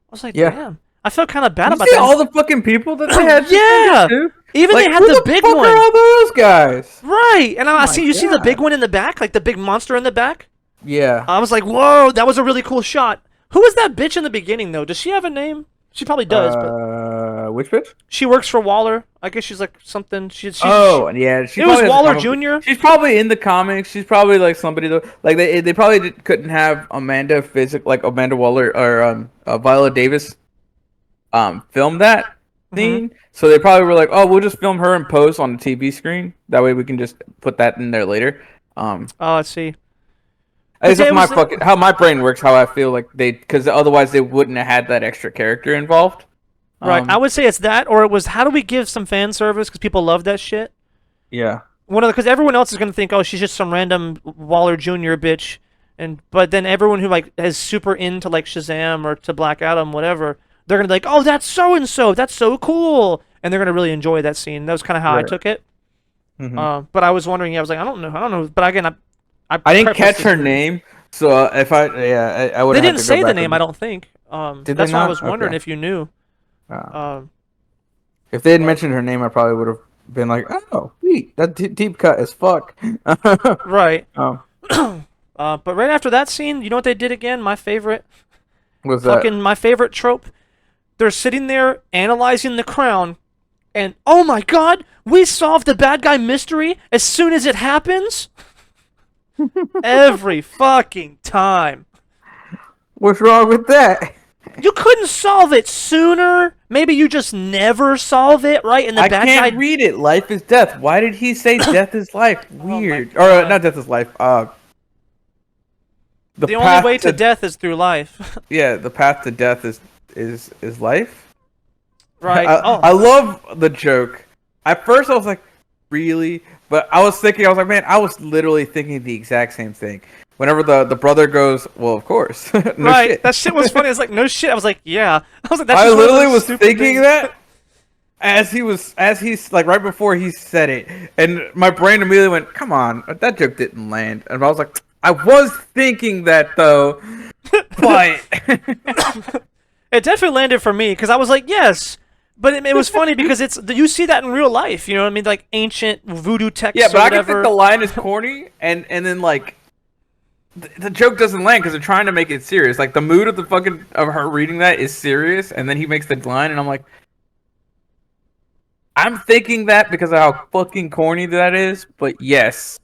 I was like, damn. I felt kind of bad about that. All the fucking people that they had. Yeah. Even like, they had the big one. Are all those guys? Right. And I see see the big one in the back, like the big monster in the back. Yeah. I was like, whoa, that was a really cool shot. Who was that bitch in the beginning though? Does she have a name? She probably does. But which bitch? She works for Waller. I guess she's like something. It was Waller Jr. She's probably in the comics. She's probably like somebody though. Like they probably couldn't have Amanda Waller or Viola Davis film that scene. So they probably were like, oh, we'll just film her in post on the TV screen. That way we can just put that in there later. I see. It's just how my brain works. How I feel like because otherwise they wouldn't have had that extra character involved. Right. I would say it's that, or it was how do we give some fan service because people love that shit. Yeah. Because everyone else is gonna think, oh, she's just some random Waller Jr. bitch, but then everyone who like is super into like Shazam or to Black Adam, whatever, they're gonna be like, oh, that's so and so, that's so cool, and they're gonna really enjoy that scene. That was kind of how I took it. But I was wondering, I was like, I don't know. But again, I didn't catch her name, so if I would. They didn't say the name, I don't think. That's why I was wondering if you knew. If they had mentioned her name, I probably would have been like, "Oh, sweet, that deep cut as fuck." Right. But right after that scene, you know what they did again? My favorite. What's that? My favorite trope. They're sitting there analyzing the crown, and oh my god, we solved the bad guy mystery as soon as it happens. Every fucking time. What's wrong with that? You couldn't solve it sooner. Maybe you just never solve it, right? And I can't read it. Life is death. Why did he say death is life? Weird. Or not death is life. The only way to death is through life. Yeah, the path to death is life. Right. I love the joke. At first, I was like, really? But I was like, man, I was literally thinking the exact same thing. Whenever the brother goes, well, of course. No right. shit. That shit was funny. I was like, no shit. I was like, yeah. I was like, that's I just one of literally those was stupid thinking things. that as he's like right before he said it, and my brain immediately went, "Come on, that joke didn't land." And I was like, "I was thinking that though," but It definitely landed for me because I was like, yes. But it was funny because you see that in real life. You know what I mean? Like ancient voodoo texts yeah, or but I can whatever. think the line is corny, and then like the joke doesn't land because they're trying to make it serious. Like the mood of of her reading that is serious, and then he makes the line, and I'm like. I'm thinking that because of how fucking corny that is, but yes.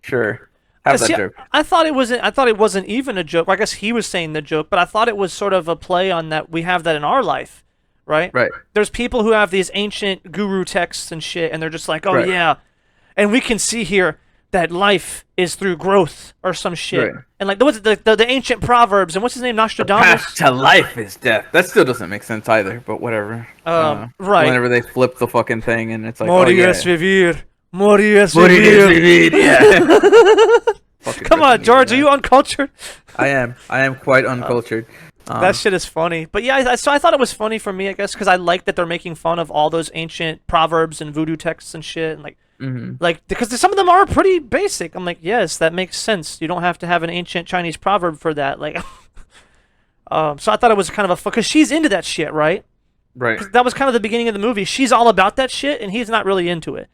Sure. Have that See, joke. I thought it wasn't. I thought it wasn't even a joke. Well, I guess he was saying the joke, but I thought it was sort of a play on that. We have that in our life, right? Right. There's people who have these ancient guru texts and shit, and they're just like, oh Right. yeah, and we can see here that life is through growth or some shit. Right. And like the ancient proverbs and what's his name, Nostradamus. Path to life is death. That still doesn't make sense either, but whatever. Right. Whenever they flip the fucking thing and it's like, Mori oh, yeah. es vivir. Mori es Mori es vivir. vivir, yeah. Fucking Come on, freaking George, are idiot. you uncultured? I am quite uncultured. That shit is funny. But yeah, so I thought it was funny for me, I guess, because I like that they're making fun of all those ancient proverbs and voodoo texts and shit, and like because some of them are pretty basic. I'm like, yes, that makes sense. You don't have to have an ancient Chinese proverb for that. Like, so I thought it was kind of a because she's into that shit, right? Right. 'Cause that was kind of the beginning of the movie. She's all about that shit, and he's not really into it.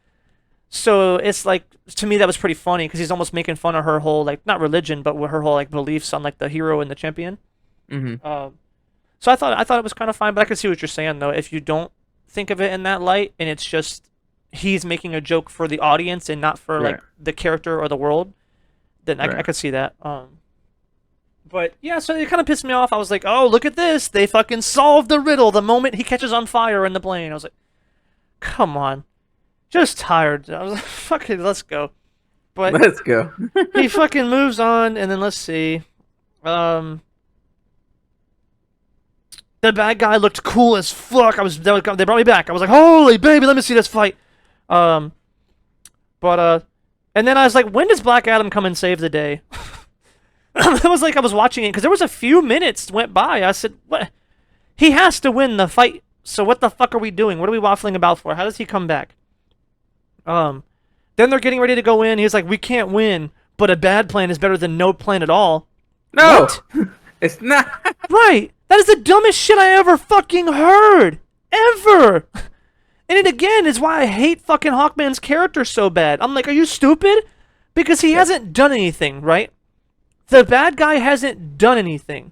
So it's like to me that was pretty funny because he's almost making fun of her whole like not religion, but her whole like beliefs on like the hero and the champion. So I thought it was kind of fine, but I can see what you're saying though. If you don't think of it in that light, and it's just he's making a joke for the audience and not for like the character or the world, then I could see that. But yeah, so it kind of pissed me off. I was like, oh, look at this! They fucking solved the riddle the moment he catches on fire in the plane. I was like, come on, just tired. I was like, fucking, let's go. But Let's go. he fucking moves on, and then let's see. The bad guy looked cool as fuck. They brought me back. I was like, holy baby, let me see this fight. And then I was like, when does Black Adam come and save the day? I was like, I was watching it because there was a few minutes went by. I said, what? He has to win the fight. So what the fuck are we doing? What are we waffling about for? How does he come back? Then they're getting ready to go in. He's like, we can't win, but a bad plan is better than no plan at all. No. What? It's not. Right. That is the dumbest shit I ever fucking heard. Ever. And it again is why I hate fucking Hawkman's character so bad. I'm like, are you stupid? Because he hasn't done anything, right? The bad guy hasn't done anything.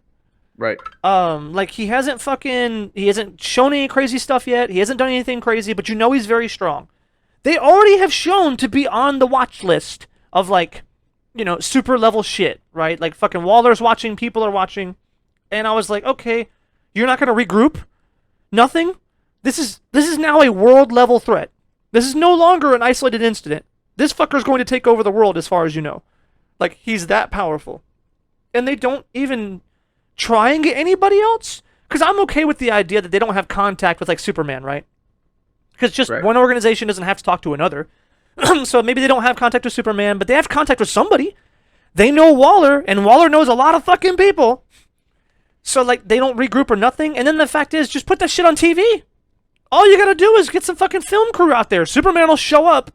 Right. Like he hasn't shown any crazy stuff yet. He hasn't done anything crazy, but you know he's very strong. They already have shown to be on the watch list of like, you know, super level shit, right? Like fucking Waller's watching, people are watching. And I was like, okay, you're not gonna regroup? Nothing? This is now a world level threat. This is no longer an isolated incident. This fucker's going to take over the world as far as you know. Like, he's that powerful. And they don't even try and get anybody else? Because I'm okay with the idea that they don't have contact with, like, Superman, right? Because just one organization doesn't have to talk to another. So maybe they don't have contact with Superman, but they have contact with somebody. They know Waller, and Waller knows a lot of fucking people. So, like, they don't regroup or nothing. And then the fact is, just put that shit on TV. All you gotta do is get some fucking film crew out there. Superman will show up.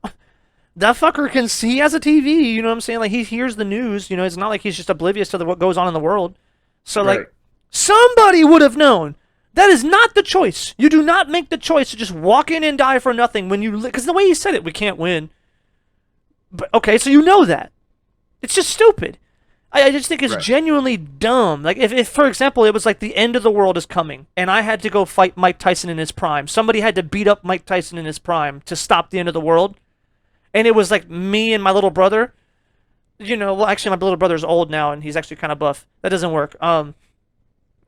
That fucker he has a TV, you know what I'm saying? Like, he hears the news, you know, it's not like he's just oblivious to what goes on in the world. So, like, somebody would have known. That is not the choice. You do not make the choice to just walk in and die for nothing when you... Because the way he said it, we can't win. But, okay, so you know that. It's just stupid. I just think it's genuinely dumb. Like, if, for example, it was like the end of the world is coming, and I had to go fight Mike Tyson in his prime. Somebody had to beat up Mike Tyson in his prime to stop the end of the world. And it was like me and my little brother. You know, well, actually, my little brother's old now, and he's actually kind of buff. That doesn't work. A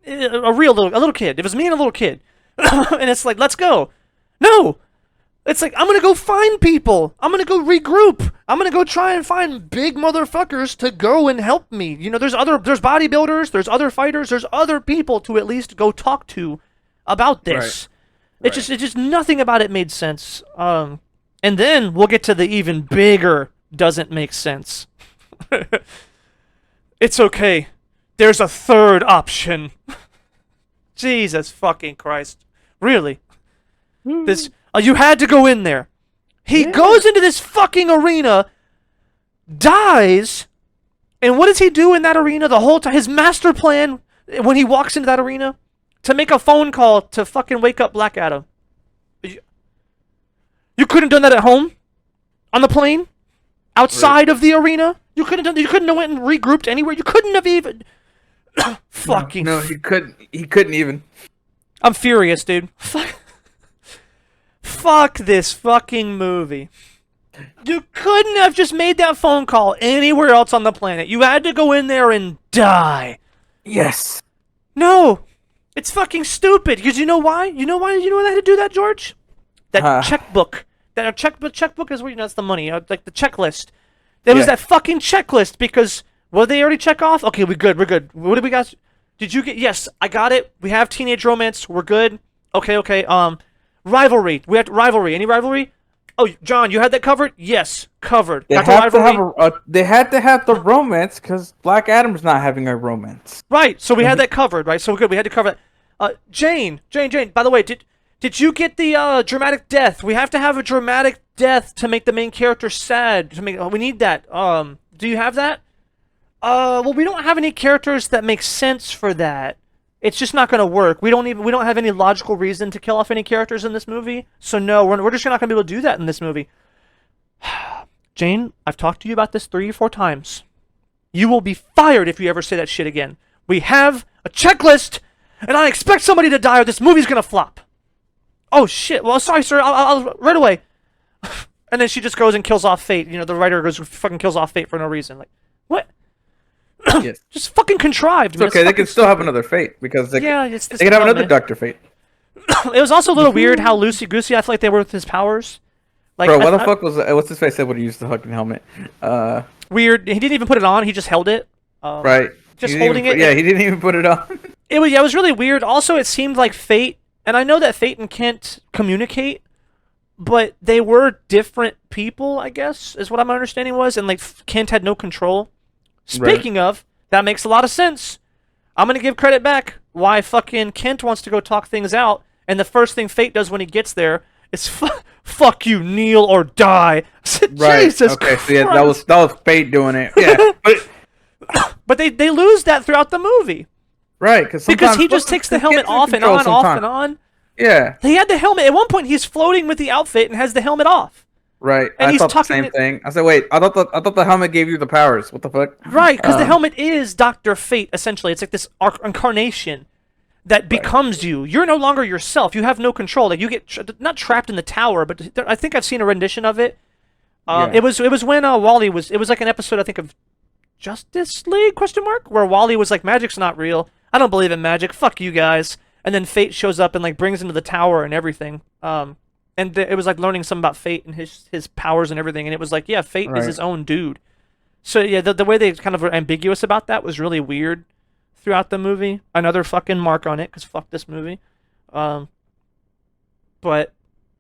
little kid. It was me and a little kid. And it's like, let's go. No! It's like, I'm gonna go find people. I'm gonna go regroup. I'm gonna go try and find big motherfuckers to go and help me. You know, there's bodybuilders, there's other fighters, there's other people to at least go talk to about this. Right. It's just nothing about it made sense. And then we'll get to the even bigger doesn't make sense. It's okay. There's a third option. Jesus fucking Christ. Really? This you had to go in there. He goes into this fucking arena, dies, and what does he do in that arena the whole time? His master plan when he walks into that arena to make a phone call to fucking wake up Black Adam. You couldn't have done that at home? On the plane? Outside of the arena? You couldn't have went and regrouped anywhere. You couldn't have even fucking No, he couldn't even. I'm furious, dude. Fuck this fucking movie. You couldn't have just made that phone call anywhere else on the planet. You had to go in there and die. Yes. No. It's fucking stupid. Because you know why? You know why they had to do that, George? That checkbook. That checkbook is where, you know, that's the money. Like the checklist. There was that fucking checklist because, well, they already check off? Okay, we're good. What do we got? Did you get? Yes, I got it. We have teenage romance. We're good. Okay. Rivalry. We have rivalry. Any rivalry? Oh, John, you had that covered? Yes, covered. They had to have the romance because Black Adam's not having a romance. Right. So we had that covered. Right. So we're good. We had to cover that. Jane. By the way, did you get the dramatic death? We have to have a dramatic death to make the main character sad. We need that. Do you have that? Well, we don't have any characters that make sense for that. It's just not going to work. We don't have any logical reason to kill off any characters in this movie. So no, we're just not going to be able to do that in this movie. Jane, I've talked to you about this 3 or 4 times. You will be fired if you ever say that shit again. We have a checklist, and I expect somebody to die or this movie's going to flop. Oh shit. Well, sorry, sir. I'll right away. And then she just goes and kills off Fate. You know, the writer goes fucking kills off Fate for no reason. Like, what? Yes. Just fucking contrived. It's okay. They can still have another Fate because they can have another Dr. Fate. It was also a little weird how loosey-goosey I feel like they were with his powers. Like, bro, what the fuck was what's his face said when he used the fucking helmet? Weird. He didn't even put it on. He just held it. Right. Just holding it. Yeah, he didn't even put it on. It was really weird. Also, it seemed like Fate, and I know that Fate and Kent communicate, but they were different people, I guess, is what my understanding was, and like Kent had no control. Speaking of, that makes a lot of sense. I'm gonna give credit back why fucking Kent wants to go talk things out, and the first thing Fate does when he gets there is fuck you, kneel or die. Right. Jesus okay. Christ. So yeah, that was Fate doing it. Yeah. But they lose that throughout the movie. Right. Because he just takes the helmet off and on, off and on. Yeah. He had the helmet. At one point, he's floating with the outfit and has the helmet off. Right. And I thought the same thing. I said, wait, I thought the helmet gave you the powers. What the fuck? Right, because the helmet is Dr. Fate, essentially. It's like this incarnation that becomes you. You're no longer yourself. You have no control. Like, you get not trapped in the tower, but I think I've seen a rendition of it. It was when Wally was... It was like an episode, I think, of Justice League, ? Where Wally was like, magic's not real. I don't believe in magic. Fuck you guys. And then Fate shows up and like brings him to the tower and everything. And it was like learning something about Fate and his powers and everything. And it was like, yeah, Fate is his own dude. So yeah, the way they kind of were ambiguous about that was really weird throughout the movie. Another fucking mark on it, because fuck this movie. But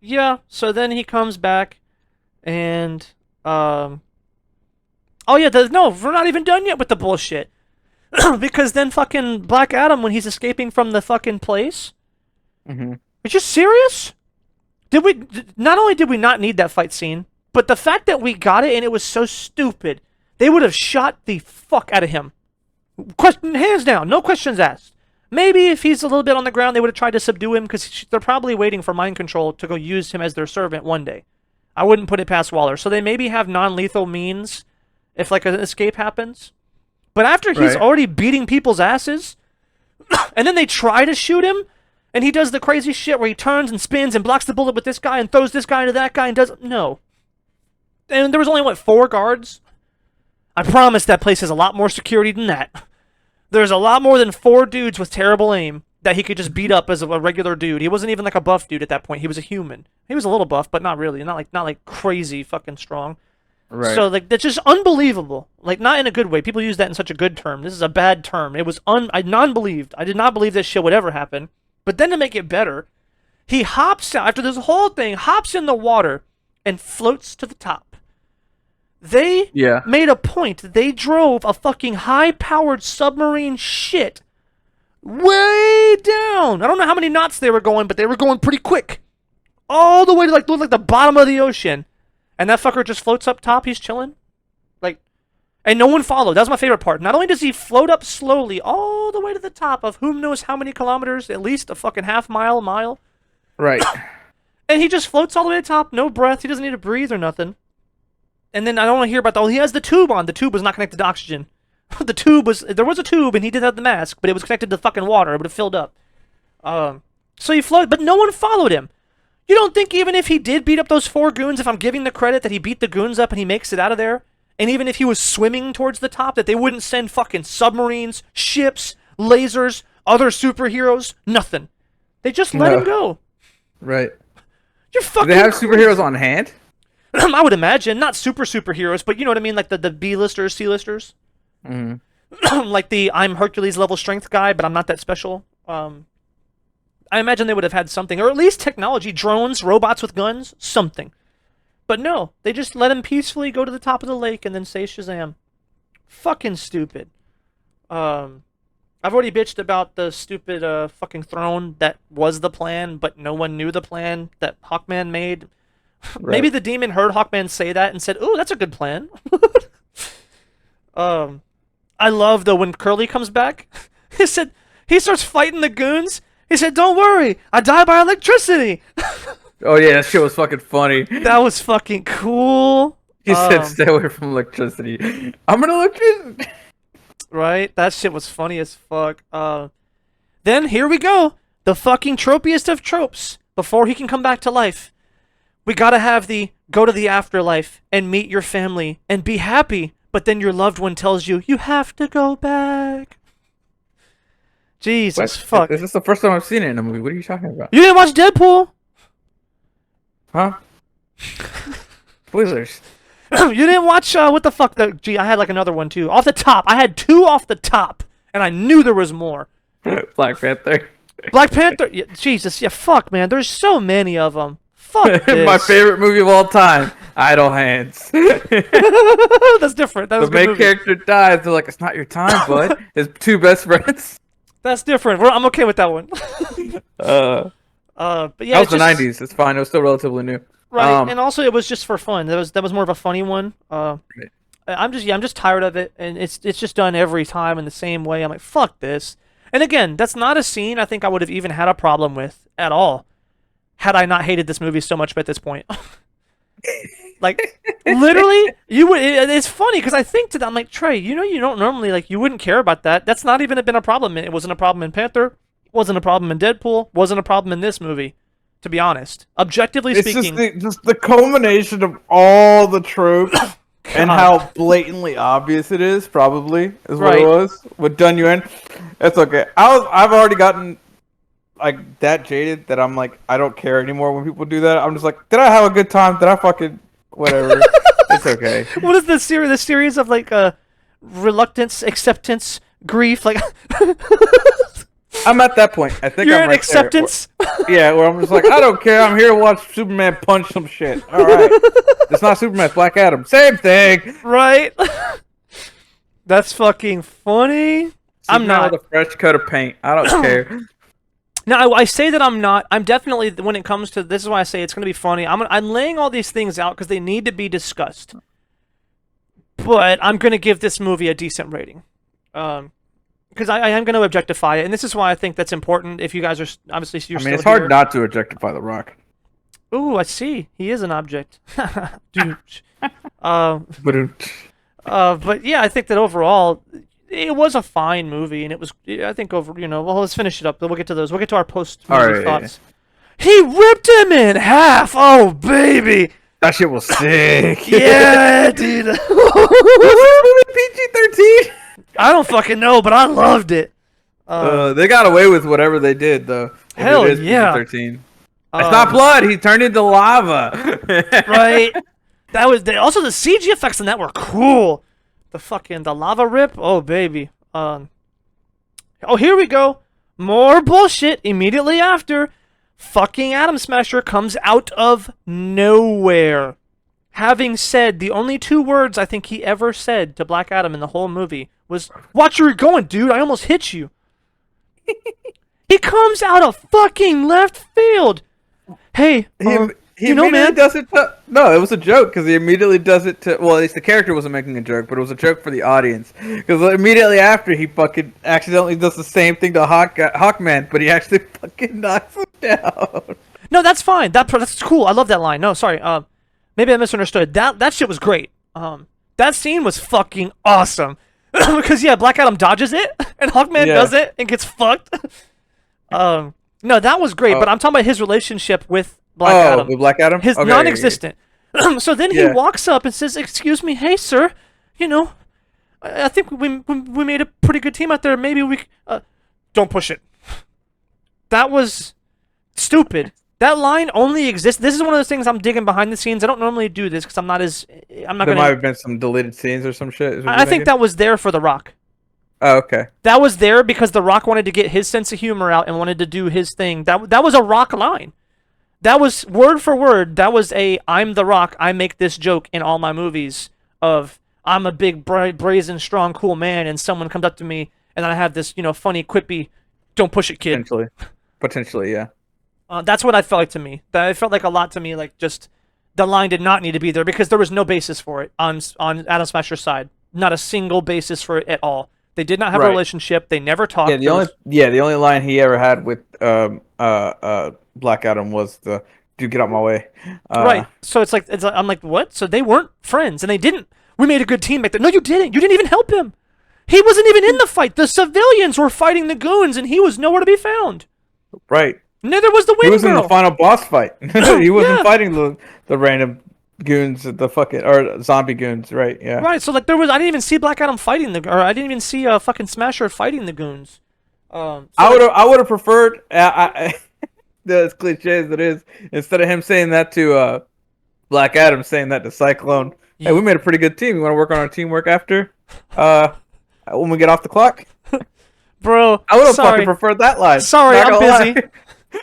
yeah, so then he comes back and oh yeah, no, we're not even done yet with the bullshit. Because then fucking Black Adam, when he's escaping from the fucking place. Mm-hmm. Are you serious? Not only did we not need that fight scene, but the fact that we got it and it was so stupid, they would have shot the fuck out of him. Hands down, no questions asked. Maybe if he's a little bit on the ground, they would have tried to subdue him because they're probably waiting for mind control to go use him as their servant one day. I wouldn't put it past Waller. So they maybe have non-lethal means if like an escape happens. But after he's already beating people's asses, and then they try to shoot him, and he does the crazy shit where he turns and spins and blocks the bullet with this guy and throws this guy into that guy and does... No. And there was only, 4 guards? I promise that place has a lot more security than that. There's a lot more than 4 dudes with terrible aim that he could just beat up as a regular dude. He wasn't even like a buff dude at that point. He was a human. He was a little buff, but not really. Not like crazy fucking strong. Right. So like that's just unbelievable. Like not in a good way. People use that in such a good term. This is a bad term. It was I non-believed. I did not believe this shit would ever happen. But then to make it better, he hops out after this whole thing, hops in the water and floats to the top. They made a point. They drove a fucking high-powered submarine shit way down. I don't know how many knots they were going, but they were going pretty quick. All the way to like the bottom of the ocean. And that fucker just floats up top. He's chilling. Like, and no one followed. That was my favorite part. Not only does he float up slowly all the way to the top of whom knows how many kilometers, at least a fucking half mile, a mile. Right. And he just floats all the way to the top, no breath. He doesn't need to breathe or nothing. And then I don't want to hear about that. Oh, he has the tube on. The tube was not connected to oxygen. There was a tube and he did have the mask, but it was connected to fucking water. It would have filled up. So he floated, but no one followed him. You don't think even if he did beat up those 4 goons, if I'm giving the credit that he beat the goons up and he makes it out of there, and even if he was swimming towards the top, that they wouldn't send fucking submarines, ships, lasers, other superheroes, nothing. They just let him go. Right. You're fucking Do they have superheroes on hand? I would imagine. Not superheroes, but you know what I mean? Like the B-listers, C-listers. Mm-hmm. Like the I'm Hercules level strength guy, but I'm not that special. I imagine they would have had something, or at least technology, drones, robots with guns, something. But no, they just let him peacefully go to the top of the lake and then say Shazam. Fucking stupid. I've already bitched about the stupid fucking throne that was the plan, but no one knew the plan that Hawkman made. Right. Maybe the demon heard Hawkman say that and said, "Ooh, that's a good plan." I love though when Curly comes back. He said he starts fighting the goons. He said, "Don't worry, I die by electricity." Oh yeah, that shit was fucking funny. That was fucking cool. He said, "Stay away from electricity." I'm an electrician. Right? That shit was funny as fuck. Then here we go. The fucking tropiest of tropes. Before he can come back to life, we gotta have the go to the afterlife and meet your family and be happy, but then your loved one tells you, you have to go back. Jesus fuck. This is the first time I've seen it in a movie. What are you talking about? You didn't watch Deadpool? Huh? Spoilers. You didn't watch, what the fuck? Gee, I had like another one too. Off the top. I had 2 off the top, and I knew there was more. Black Panther. Black Panther? Yeah, Jesus, yeah, fuck, man. There's so many of them. Fuck this. My favorite movie of all time, Idle Hands. That's different. That was the main character dies. They're like, it's not your time, bud. His 2 best friends. That's different. I'm okay with that one. But yeah, that was the 90s. It's fine. It was still relatively new. Right, and also it was just for fun. That was more of a funny one. I'm just tired of it, and it's just done every time in the same way. I'm like, fuck this. And again, that's not a scene I think I would have even had a problem with at all, had I not hated this movie so much at this point. Like, literally, you would. It's funny because I think to them, I'm like, Trey, you know, you don't normally like, you wouldn't care about that. That's not even been a problem. It wasn't a problem in Panther. Wasn't a problem in Deadpool. Wasn't a problem in this movie. To be honest, objectively speaking, it's just the culmination of all the tropes and how blatantly obvious it is. Probably is what it was. What done you in? It's okay. I've already gotten like that jaded that I'm like, I don't care anymore when people do that. I'm just like, did I have a good time? Did I fucking whatever? It's okay. What is the series? The series of like reluctance, acceptance, grief, like. I'm at that point. I think you're I'm in right acceptance. Where I'm just like, I don't care. I'm here to watch Superman punch some shit. All right, it's not Superman. It's Black Adam. Same thing. Right. That's fucking funny. Superman I'm not with a fresh coat of paint. I don't care. No, I say that I'm not. I'm definitely, when it comes to this is why I say it's gonna be funny. I'm laying all these things out because they need to be discussed. But I'm gonna give this movie a decent rating. Because I am going to objectify it, and this is why I think that's important. If you guys are obviously, you're still it's hard here. not to objectify The Rock. Ooh, I see. He is an object. Dude. But yeah, I think that overall, it was a fine movie, and it was. I think well, let's finish it up. We'll get to those. We'll get to our post-movie thoughts. Yeah. He ripped him in half. Oh baby. That shit was sick. Yeah, dude. Was this movie PG-13? I don't fucking know, but I loved it. They got away with whatever they did, though. Hell if it is yeah. PG-13. It's not blood. He turned into lava. Right. That was also the CG effects in that were cool. The lava rip. Oh baby. Oh, here we go. More bullshit immediately after. Fucking Atom Smasher comes out of nowhere. Having said the only 2 words I think he ever said to Black Adam in the whole movie was, "Watch where you're going, dude. I almost hit you." He comes out of fucking left field. Hey, He immediately does it to... No, it was a joke because he immediately does it to... Well, at least the character wasn't making a joke, but it was a joke for the audience. Because immediately after, he fucking accidentally does the same thing to Hawkman, but he actually fucking knocks him down. No, that's fine. That's cool. I love that line. No, sorry. Maybe I misunderstood. That shit was great. That scene was fucking awesome. Because, yeah, Black Adam dodges it, and Hawkman does it and gets fucked. No, that was great, but I'm talking about his relationship with Black Adam. With Black Adam? His non-existent. So then he walks up and says, "Excuse me, hey, sir, you know, I think we made a pretty good team out there. Maybe we... don't push it." That was stupid. That line only exists. This is one of those things I'm digging behind the scenes. I don't normally do this because I'm not There gonna... might have been some deleted scenes or some shit. I think that was there for The Rock. Oh, okay. That was there because The Rock wanted to get his sense of humor out and wanted to do his thing. That was a Rock line. That was word for word. That was I'm The Rock. I make this joke in all my movies of I'm a big, brazen, strong, cool man, and someone comes up to me, and I have this, funny, quippy, "Don't push it, kid." Potentially, yeah. That's what I felt like to me. That it felt like a lot to me. Like just the line did not need to be there because there was no basis for it on Atom Smasher's side. Not a single basis for it at all. They did not have a relationship. They never talked. Yeah, the only line he ever had with Black Adam was the "Dude, get out my way." Right. So it's like I'm like, what? So they weren't friends, and they didn't. We made a good team back there. No, you didn't. You didn't even help him. He wasn't even in the fight. The civilians were fighting the goons, and he was nowhere to be found. Right. Neither was the Wind He was Girl. in the final boss fight. He wasn't fighting the random goons, or zombie goons, right? Yeah. Right. So like I didn't even see Black Adam fighting I didn't even see fucking Smasher fighting the goons. I would have preferred. As cliche as it is, instead of him saying that to Black Adam, saying that to Cyclone. Hey, we made a pretty good team. You want to work on our teamwork after? When we get off the clock? Bro, I would have fucking preferred that line. Sorry, I'm busy.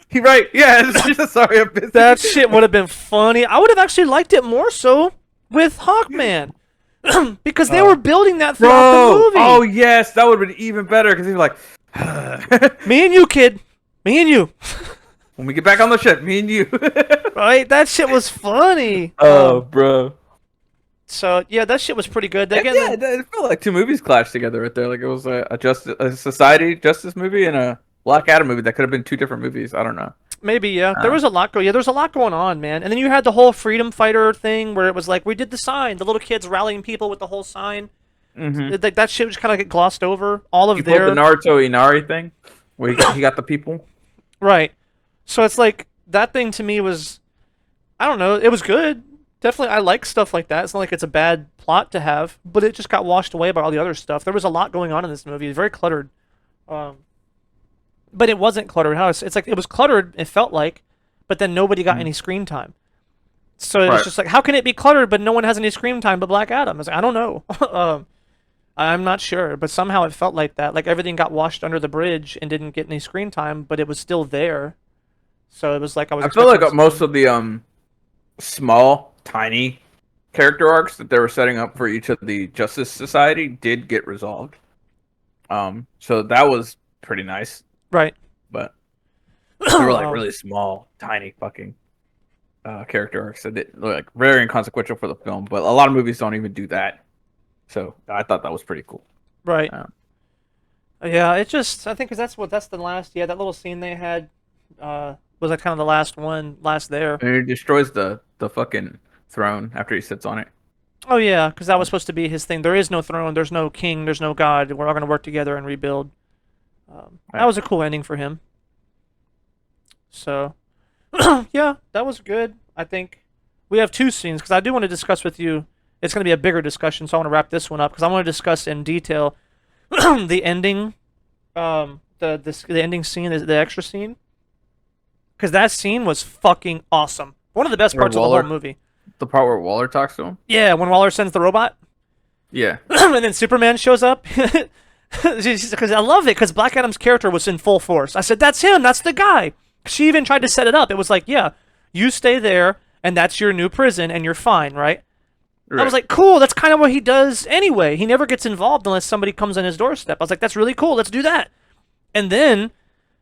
You're right. Yeah, it's just sorry, I'm busy. That shit would have been funny. I would have actually liked it more so with Hawkman. Because they were building that throughout the movie. Oh, yes. That would have been even better because he was like, "Me and you, kid. Me and you." When we get back on the ship, me and you. Right? That shit was funny. Oh, bro. So, yeah, that shit was pretty good. It felt like 2 movies clashed together right there. Like it was a society justice movie and a Black Adam movie that could have been 2 different movies. I don't know. Maybe, yeah. There was a lot there's a lot going on, man. And then you had the whole freedom fighter thing where it was like, we did the sign. The little kids rallying people with the whole sign. Mm-hmm. That shit just kind of get glossed over. All of the Naruto Inari thing where he got the people. Right. So it's like, that thing to me was, I don't know, it was good. Definitely, I like stuff like that. It's not like it's a bad plot to have, but it just got washed away by all the other stuff. There was a lot going on in this movie. It was very cluttered. But it wasn't cluttered. It's like, it was cluttered, it felt like, but then nobody got any screen time. So it's just like, how can it be cluttered, but no one has any screen time but Black Adam? It's like, I don't know. I'm not sure, but somehow it felt like that. Like everything got washed under the bridge and didn't get any screen time, but it was still there. So it was like I feel like most of the small, tiny character arcs that they were setting up for each of the Justice Society did get resolved. So that was pretty nice. Right. But they were like really small, tiny fucking character arcs that were like very inconsequential for the film. But a lot of movies don't even do that. So I thought that was pretty cool. Right. Yeah, it just, I think that's the last, that little scene they had was like kind of the last there. And he destroys the fucking throne after he sits on it. Oh yeah, because that was supposed to be his thing. There is no throne, there's no king, there's no god. We're all going to work together and rebuild. That was a cool ending for him. So, yeah, that was good. I think we have 2 scenes because I do want to discuss with you. It's going to be a bigger discussion, so I want to wrap this one up because I want to discuss in detail the ending, the the ending scene, the extra scene, because that scene was fucking awesome. One of the best parts of the whole movie. The part where Waller talks to him. Yeah, when Waller sends the robot. Yeah. And then Superman shows up. Because I love it, because Black Adam's character was in full force. I said, that's him, that's the guy. She even tried to set it up. It was like, yeah, you stay there, and that's your new prison, and you're fine, right? I was like, cool, that's kind of what he does anyway. He never gets involved unless somebody comes on his doorstep. I was like, that's really cool, let's do that. And then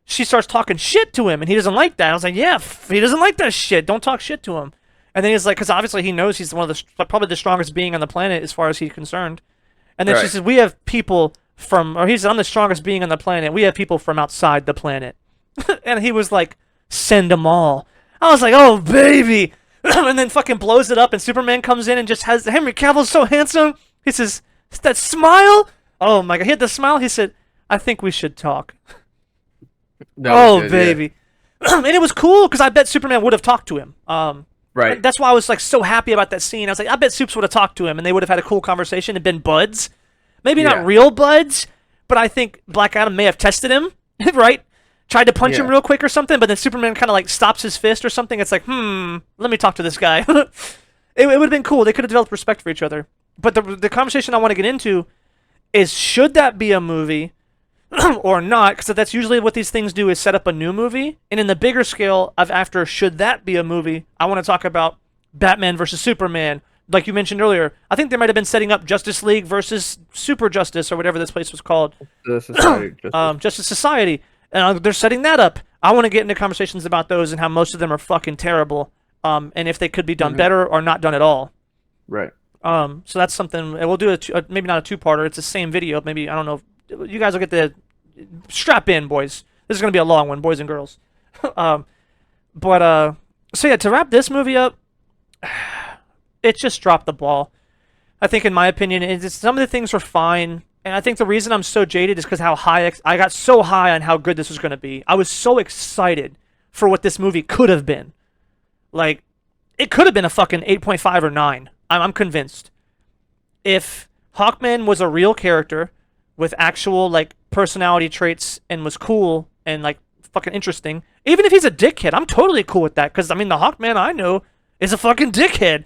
she starts talking shit to him, and he doesn't like that. I was like, yeah, he doesn't like that shit. Don't talk shit to him. And then he's like, because obviously he knows he's one of the probably the strongest being on the planet as far as he's concerned. And then she says, we have people from, or I'm the strongest being on the planet. We have people from outside the planet. And he was like, send them all. I was like, oh, baby. And then fucking blows it up, and Superman comes in and just has, Henry Cavill's so handsome. He says, that smile? Oh my God, he had the smile. He said, I think we should talk. Oh, baby. Yeah. And it was cool, because I bet Superman would have talked to him. Right. That's why I was like so happy about that scene. I was like, I bet Supes would have talked to him, and they would have had a cool conversation and been buds. Maybe not real buds, but I think Black Adam may have tested him, right? Tried to punch him real quick or something, but then Superman kind of like stops his fist or something. It's like, let me talk to this guy. It would have been cool. They could have developed respect for each other. But the conversation I want to get into is, should that be a movie or not? Because that's usually what these things do, is set up a new movie. And in the bigger scale of after should that be a movie, I want to talk about Batman versus Superman. Like you mentioned earlier, I think they might have been setting up Justice League versus Super Justice, or whatever this place was called. Justice Society. They're setting that up. I want to get into conversations about those and how most of them are fucking terrible. And if they could be done better or not done at all. Right. So that's something, and we'll do maybe not a two-parter. It's the same video. Maybe, I don't know. You guys will get the strap in, boys. This is going to be a long one, boys and girls. So yeah, to wrap this movie up, it just dropped the ball. I think, in my opinion, some of the things were fine. And I think the reason I'm so jaded is because how high I got so high on how good this was going to be. I was so excited for what this movie could have been. Like, it could have been a fucking 8.5 or 9. I'm convinced. If Hawkman was a real character with actual, like, personality traits and was cool and, like, fucking interesting, even if he's a dickhead, I'm totally cool with that. Because, I mean, the Hawkman I know is a fucking dickhead.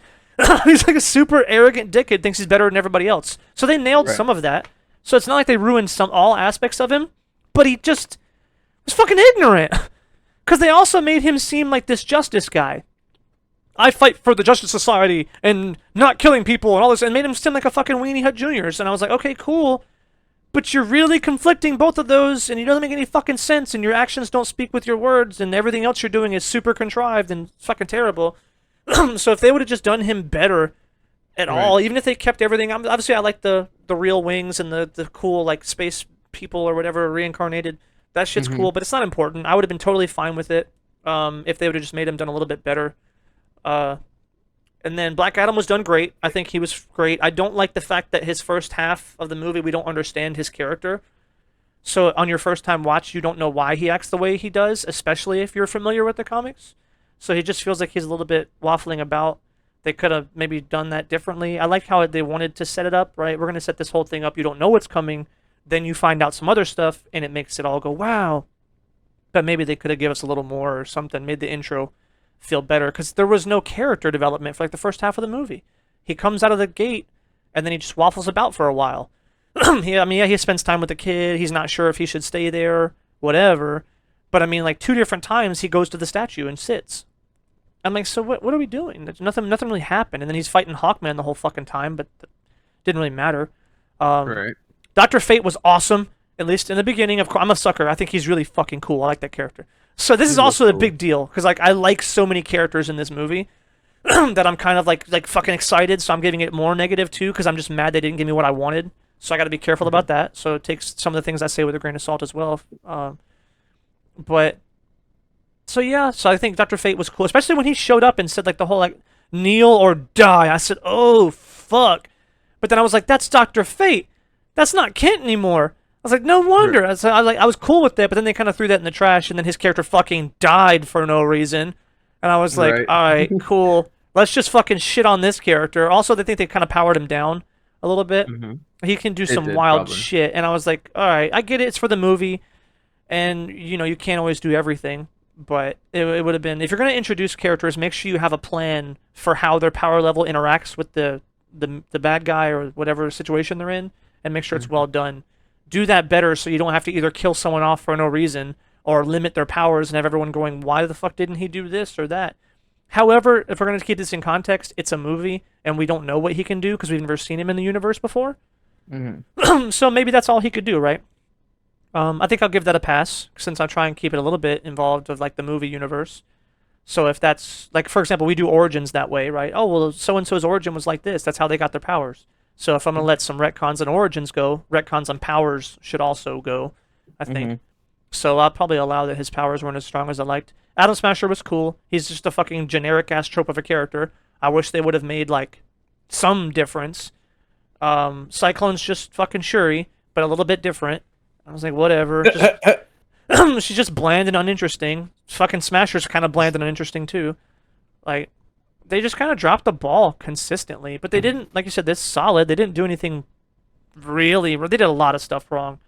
He's like a super arrogant dickhead, thinks he's better than everybody else. So they nailed some of that. So it's not like they ruined all aspects of him, but he just was fucking ignorant. Because they also made him seem like this justice guy. I fight for the Justice Society and not killing people and all this, and made him seem like a fucking Weenie Hut Juniors. And I was like, okay, cool, but you're really conflicting both of those, and it doesn't make any fucking sense, and your actions don't speak with your words, and everything else you're doing is super contrived and fucking terrible. So if they would have just done him better at all, even if they kept everything, obviously I like the real wings and the cool, like, space people or whatever, reincarnated. That shit's cool, but it's not important. I would have been totally fine with it if they would have just made him done a little bit better. And then Black Adam was done great. I think he was great. I don't like the fact that his first half of the movie, we don't understand his character. So on your first time watch, you don't know why he acts the way he does, especially if you're familiar with the comics. So he just feels like he's a little bit waffling about. They could have maybe done that differently. I like how they wanted to set it up, right? We're going to set this whole thing up. You don't know what's coming. Then you find out some other stuff, and it makes it all go, wow. But maybe they could have given us a little more or something, made the intro feel better, because there was no character development for like the first half of the movie. He comes out of the gate, and then he just waffles about for a while. He spends time with the kid. He's not sure if he should stay there, whatever. But I mean, like 2 different times he goes to the statue and sits. I'm like, so what are we doing? Nothing really happened. And then he's fighting Hawkman the whole fucking time, but didn't really matter. Right. Dr. Fate was awesome, at least in the beginning. Of course, I'm a sucker. I think he's really fucking cool. I like that character. So this is also a big deal, because like I like so many characters in this movie that I'm kind of like fucking excited. So I'm giving it more negative too, because I'm just mad they didn't give me what I wanted. So I got to be careful about that. So it takes some of the things I say with a grain of salt as well. But so yeah, so I think Dr. Fate was cool, especially when he showed up and said like the whole like kneel or die. I said, oh fuck. But then I was like, that's Dr. Fate. That's not Kent anymore. I was like, no wonder. I was cool with that, but then they kind of threw that in the trash, and then his character fucking died for no reason. And I was like, all right, cool. Let's just fucking shit on this character. Also, they think they kind of powered him down a little bit. He can do some wild shit. And I was like, all right, I get it. It's for the movie. and you can't always do everything. But it would have been, if you're going to introduce characters, make sure you have a plan for how their power level interacts with the bad guy or whatever situation they're in, and make sure it's well done. Do that better so you don't have to either kill someone off for no reason or limit their powers and have everyone going, why the fuck didn't he do this or that? However, if we're going to keep this in context, it's a movie and we don't know what he can do because we've never seen him in the universe before. So maybe that's all he could do, right? I think I'll give that a pass since I try and keep it a little bit involved with like the movie universe. So if that's like, for example, we do origins that way, right? Oh, well, so-and-so's origin was like this. That's how they got their powers. So if I'm going to let some retcons on origins go, retcons on powers should also go, I think. So I'll probably allow that his powers weren't as strong as I liked. Atom Smasher was cool. He's just a fucking generic-ass trope of a character. I wish they would have made, like, some difference. Cyclone's just fucking Shuri, but a little bit different. I was like, whatever. She's just bland and uninteresting. Fucking Smasher's kind of bland and uninteresting, too. Like, they just kind of dropped the ball consistently. But they didn't, like you said, this solid. They didn't do anything really. They did a lot of stuff wrong.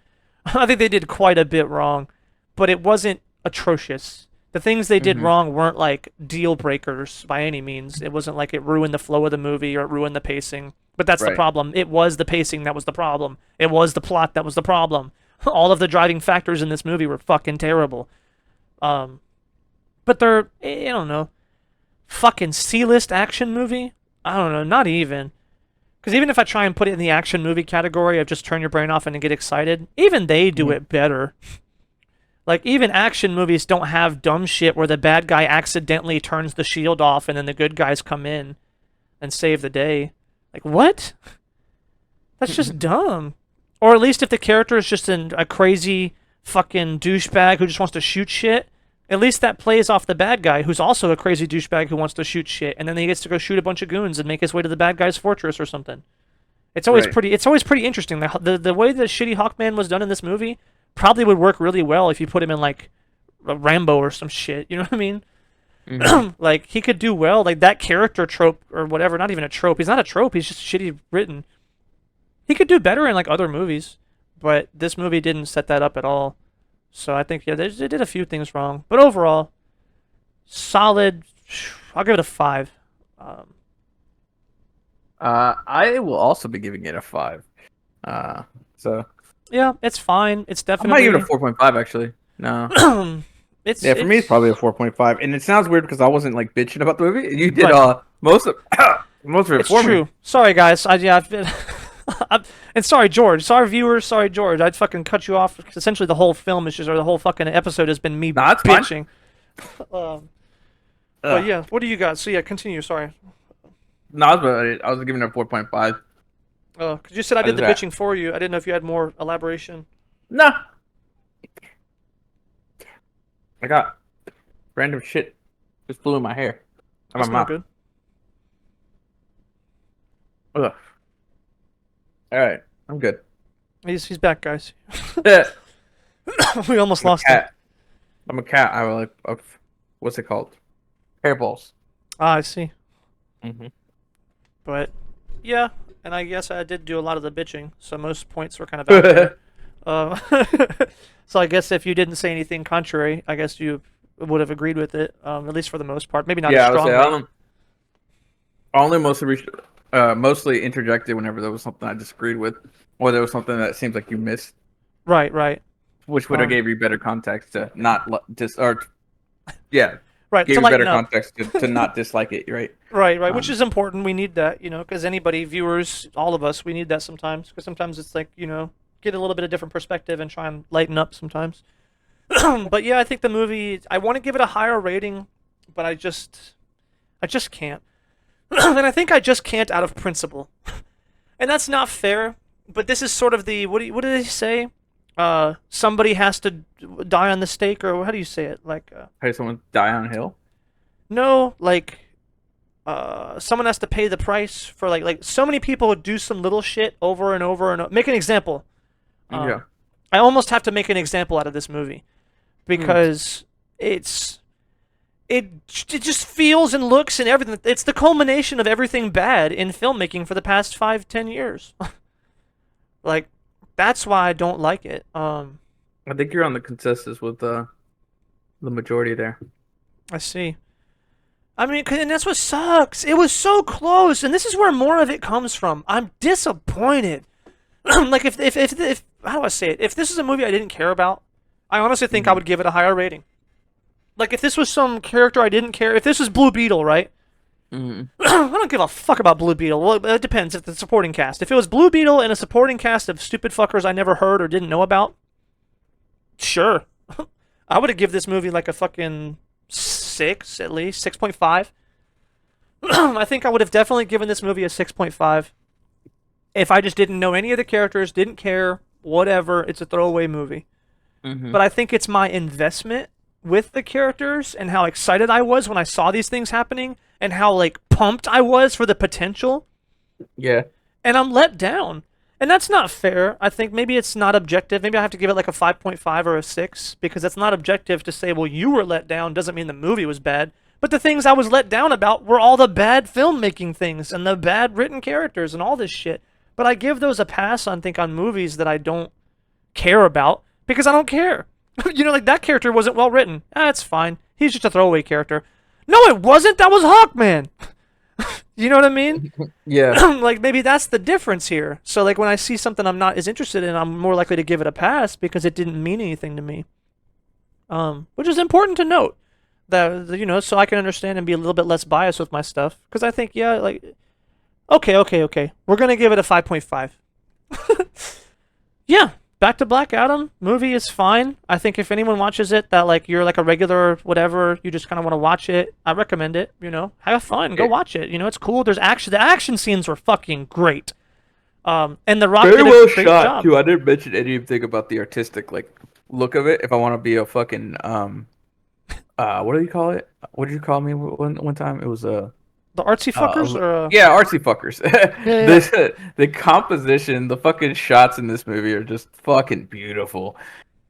I think they did quite a bit wrong. But it wasn't atrocious. The things they did wrong weren't, like, deal breakers by any means. It wasn't like it ruined the flow of the movie or it ruined the pacing. But that's the problem. It was the pacing that was the problem. It was the plot that was the problem. All of the driving factors in this movie were fucking terrible. But they're, I don't know, fucking C-list action movie? I don't know, not even. Because even if I try and put it in the action movie category of just turn your brain off and get excited, even they do it better. Like, even action movies don't have dumb shit where the bad guy accidentally turns the shield off and then the good guys come in and save the day. Like, what? That's just dumb. Or at least if the character is just a crazy fucking douchebag who just wants to shoot shit, at least that plays off the bad guy who's also a crazy douchebag who wants to shoot shit, and then he gets to go shoot a bunch of goons and make his way to the bad guy's fortress or something. It's always pretty interesting. The way that shitty Hawkman was done in this movie probably would work really well if you put him in like a Rambo or some shit. You know what I mean? Like, he could do well. Like, that character trope or whatever, not even a trope. He's not a trope. He's just shitty written. He could do better in, like, other movies, but this movie didn't set that up at all. So I think, yeah, they did a few things wrong. But overall, solid. I'll give it a 5. I will also be giving it a 5. So yeah, it's fine. It's I definitely. might give it a 4.5 actually. No. For me, it's probably a 4.5, and it sounds weird because I wasn't like bitching about the movie. You did Right. most of it It's for true. me. Sorry, guys. I've been. And sorry, George. Sorry, viewers. Sorry, George. I'd fucking cut you off. Essentially, the whole film is just, or the whole fucking episode has been me Nah, it's fine. bitching. But yeah, what do you got? So yeah, continue. Sorry. No, I was giving it a 4.5. Oh, because you said I How did the does that- bitching for you. I didn't know if you had more elaboration. No. I got random shit just flew in my hair. Out That's my not mouth. good. Ugh. All right, I'm good. He's back, guys. I'm We almost lost him. cat. I'm a cat. I like what's it called? Hairballs. Ah, I see. Mm-hmm. But yeah, and I guess I did do a lot of the bitching, so most points were kind of out there. So I guess if you didn't say anything contrary, I guess you would have agreed with it, at least for the most part. Maybe not Yeah, as I would strongly. say I only mostly interjected whenever there was something I disagreed with, or there was something that seems like you missed, Right, right. which would have Um, gave you better context to not gave Right, to you lighten better up. context to not dislike it, right? Right, which is important. We need that, because anybody, viewers, all of us, we need that sometimes. Because sometimes it's like, get a little bit of different perspective and try and lighten up sometimes. But yeah, I think the movie, I want to give it a higher rating, but I just can't. And I think I just can't out of principle. And that's not fair, but this is sort of the, what do they say? Somebody has to die on the stake, or how do you say it? Like, Hey, someone die on a hill. no, like, someone has to pay the price for like so many people would do some little shit over and over and over. Make an example. Yeah. I almost have to make an example out of this movie because it just feels and looks and everything. It's the culmination of everything bad in filmmaking for the past 5-10 years. Like, that's why I don't like it. I think you're on the consensus with the majority there. I see. I mean, and that's what sucks. It was so close, and this is where more of it comes from. I'm disappointed. Like, if how do I say it? If this is a movie I didn't care about, I honestly think I would give it a higher rating. Like, if this was some character I didn't care, if this was Blue Beetle, right? I don't give a fuck about Blue Beetle. Well, it depends if the supporting cast. If it was Blue Beetle and a supporting cast of stupid fuckers I never heard or didn't know about, sure. I would have give this movie like a fucking 6, at least 6.5. I think I would have definitely given this movie a 6.5 if I just didn't know any of the characters, didn't care, whatever. It's a throwaway movie. But I think it's my investment with the characters and how excited I was when I saw these things happening and how like pumped I was for the potential. Yeah. And I'm let down. And that's not fair. I think maybe it's not objective. Maybe I have to give it like a 5.5 or a 6 because that's not objective to say, well, you were let down doesn't mean the movie was bad. But the things I was let down about were all the bad filmmaking things and the bad written characters and all this shit. But I give those a pass on movies that I don't care about because I don't care. You know, like that character wasn't well written. It's fine. He's just a throwaway character. No, it wasn't. That was Hawkman. You know what I mean? Yeah. Like, maybe that's the difference here. So, like, when I see something I'm not as interested in, I'm more likely to give it a pass because it didn't mean anything to me. Which is important to note. That, you know, so I can understand and be a little bit less biased with my stuff. Because I think, yeah, like, okay. We're going to give it a 5.5. Yeah. Back to Black Adam movie is fine. I think if anyone watches it that like you're like a regular whatever, you just kind of want to watch it, I recommend it, you know. Have fun, go watch it. You know, it's cool. There's action. The action scenes were fucking great. And The Rock Very did a well great shot job. too. I didn't mention anything about the artistic like look of it. If I want to be a fucking what do you call it? What did you call me one time? It was The artsy fuckers or yeah, artsy fuckers. Yeah. The composition, the fucking shots in this movie are just fucking beautiful.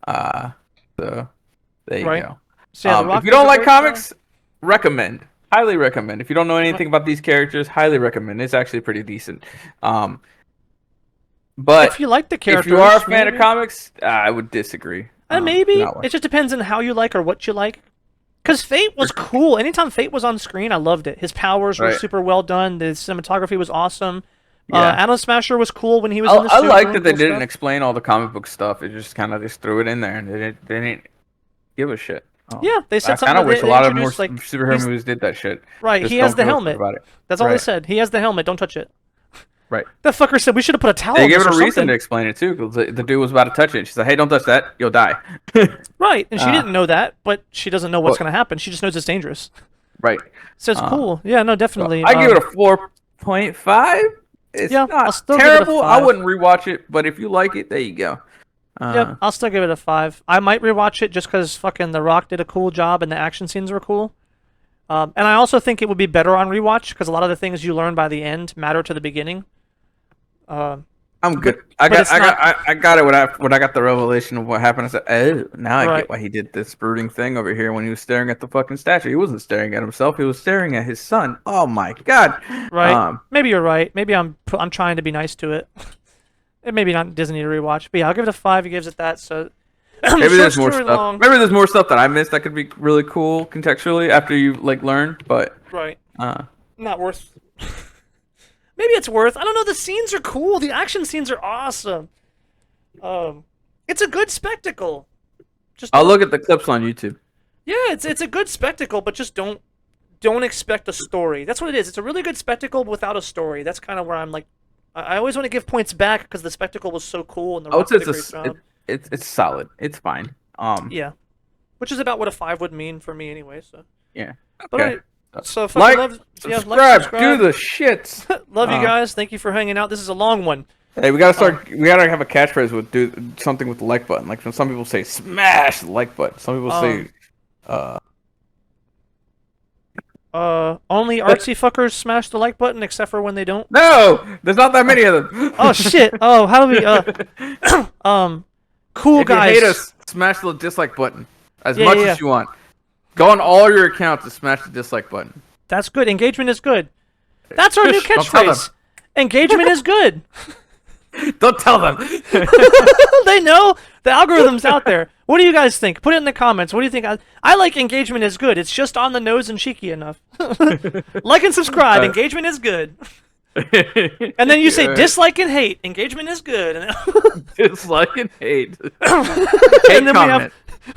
So there you Right. go. So, yeah, The Rock If you did a don't like great job. comics, highly recommend. If you don't know anything about these characters, highly recommend. It's actually pretty decent. But if you like the characters, if you are a fan of maybe. comics, I would disagree. Maybe not like- it just depends on how you like or what you like. Because Fate was cool. Anytime Fate was on screen, I loved it. His powers were Right. super well done. The cinematography was awesome. Yeah. Atom Smasher was cool when he was in the I suit. like doing that they cool didn't stuff. explain all the comic book stuff. It just kind of just threw it in there, and they didn't give a shit. Yeah, they said I something. kind of wish a lot of more introduced, like, superhero he's- movies did that shit. Right, Just he has don't the give a fuck helmet. about it. That's all they Right. said. He has the helmet. Don't touch it. Right. That fucker said we should have put a towel They on gave this it a or reason something. to explain it too, because the dude was about to touch it. She said, "Hey, don't touch that. You'll die." Right, and she didn't know that, but she doesn't know what's Well- going to happen. She just knows it's dangerous. Right. So it's cool. Yeah, no, definitely. I give it a 4.5. It's Yeah, I'll not still give it a terrible. I 5. wouldn't rewatch it, but if you like it, there you go. Yep, I'll still give it a 5. I might rewatch it just because fucking The Rock did a cool job and the action scenes were cool. And I also think it would be better on rewatch because a lot of the things you learn by the end matter to the beginning. I'm good. but it's I got it when I got the revelation of what happened. I said, "Oh, now I Right. get why he did this brooding thing over here when he was staring at the fucking statue. He wasn't staring at himself. He was staring at his son. Oh my god." Right. Maybe you're right. Maybe I'm trying to be nice to it. It maybe not Disney to rewatch. But yeah, I'll give it a 5. He gives it that. So Maybe there's more story stuff. long. Maybe there's more stuff that I missed that could be really cool contextually after you like learn. But Right. Not worth. Maybe it's worth. I don't know. The scenes are cool. The action scenes are awesome. It's a good spectacle. Just I'll look at the clips on YouTube. yeah, it's a good spectacle, but just don't expect a story. That's what it is. It's a really good spectacle without a story. That's kind of where I'm like, I always want to give points back because the spectacle was so cool and the I would Rock say did a great job. it's solid. It's fine. Yeah, which is about what a 5 would mean for me anyway. So, Yeah. but Okay. so fucking Like, love, subscribe. Do the shits. love you guys. Thank you for hanging out. This is a long one. Hey, we gotta start. We gotta have a catchphrase with do something with the like button. Like some people say, smash the like button. Some people say, Only artsy fuckers smash the like button, except for when they don't. no. There's not that many of them. Oh shit! Oh, how do we? Cool If guys. you hate us, smash the dislike button as Yeah, much yeah, as you want. Go on all your accounts and smash the dislike button. That's good. Engagement is good. That's our new Shush, don't tell them. catchphrase. Engagement is good. Don't tell them. They know the algorithm's out there. What do you guys think? Put it in the comments. What do you think? I like engagement is good. It's just on the nose and cheeky enough. Like and subscribe. Engagement is good. And then you say dislike and hate. Engagement is good. Dislike and hate. And then comment.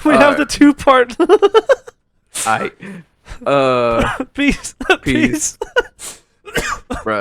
we have the 2-part. I. Peace. Peace. Bruh.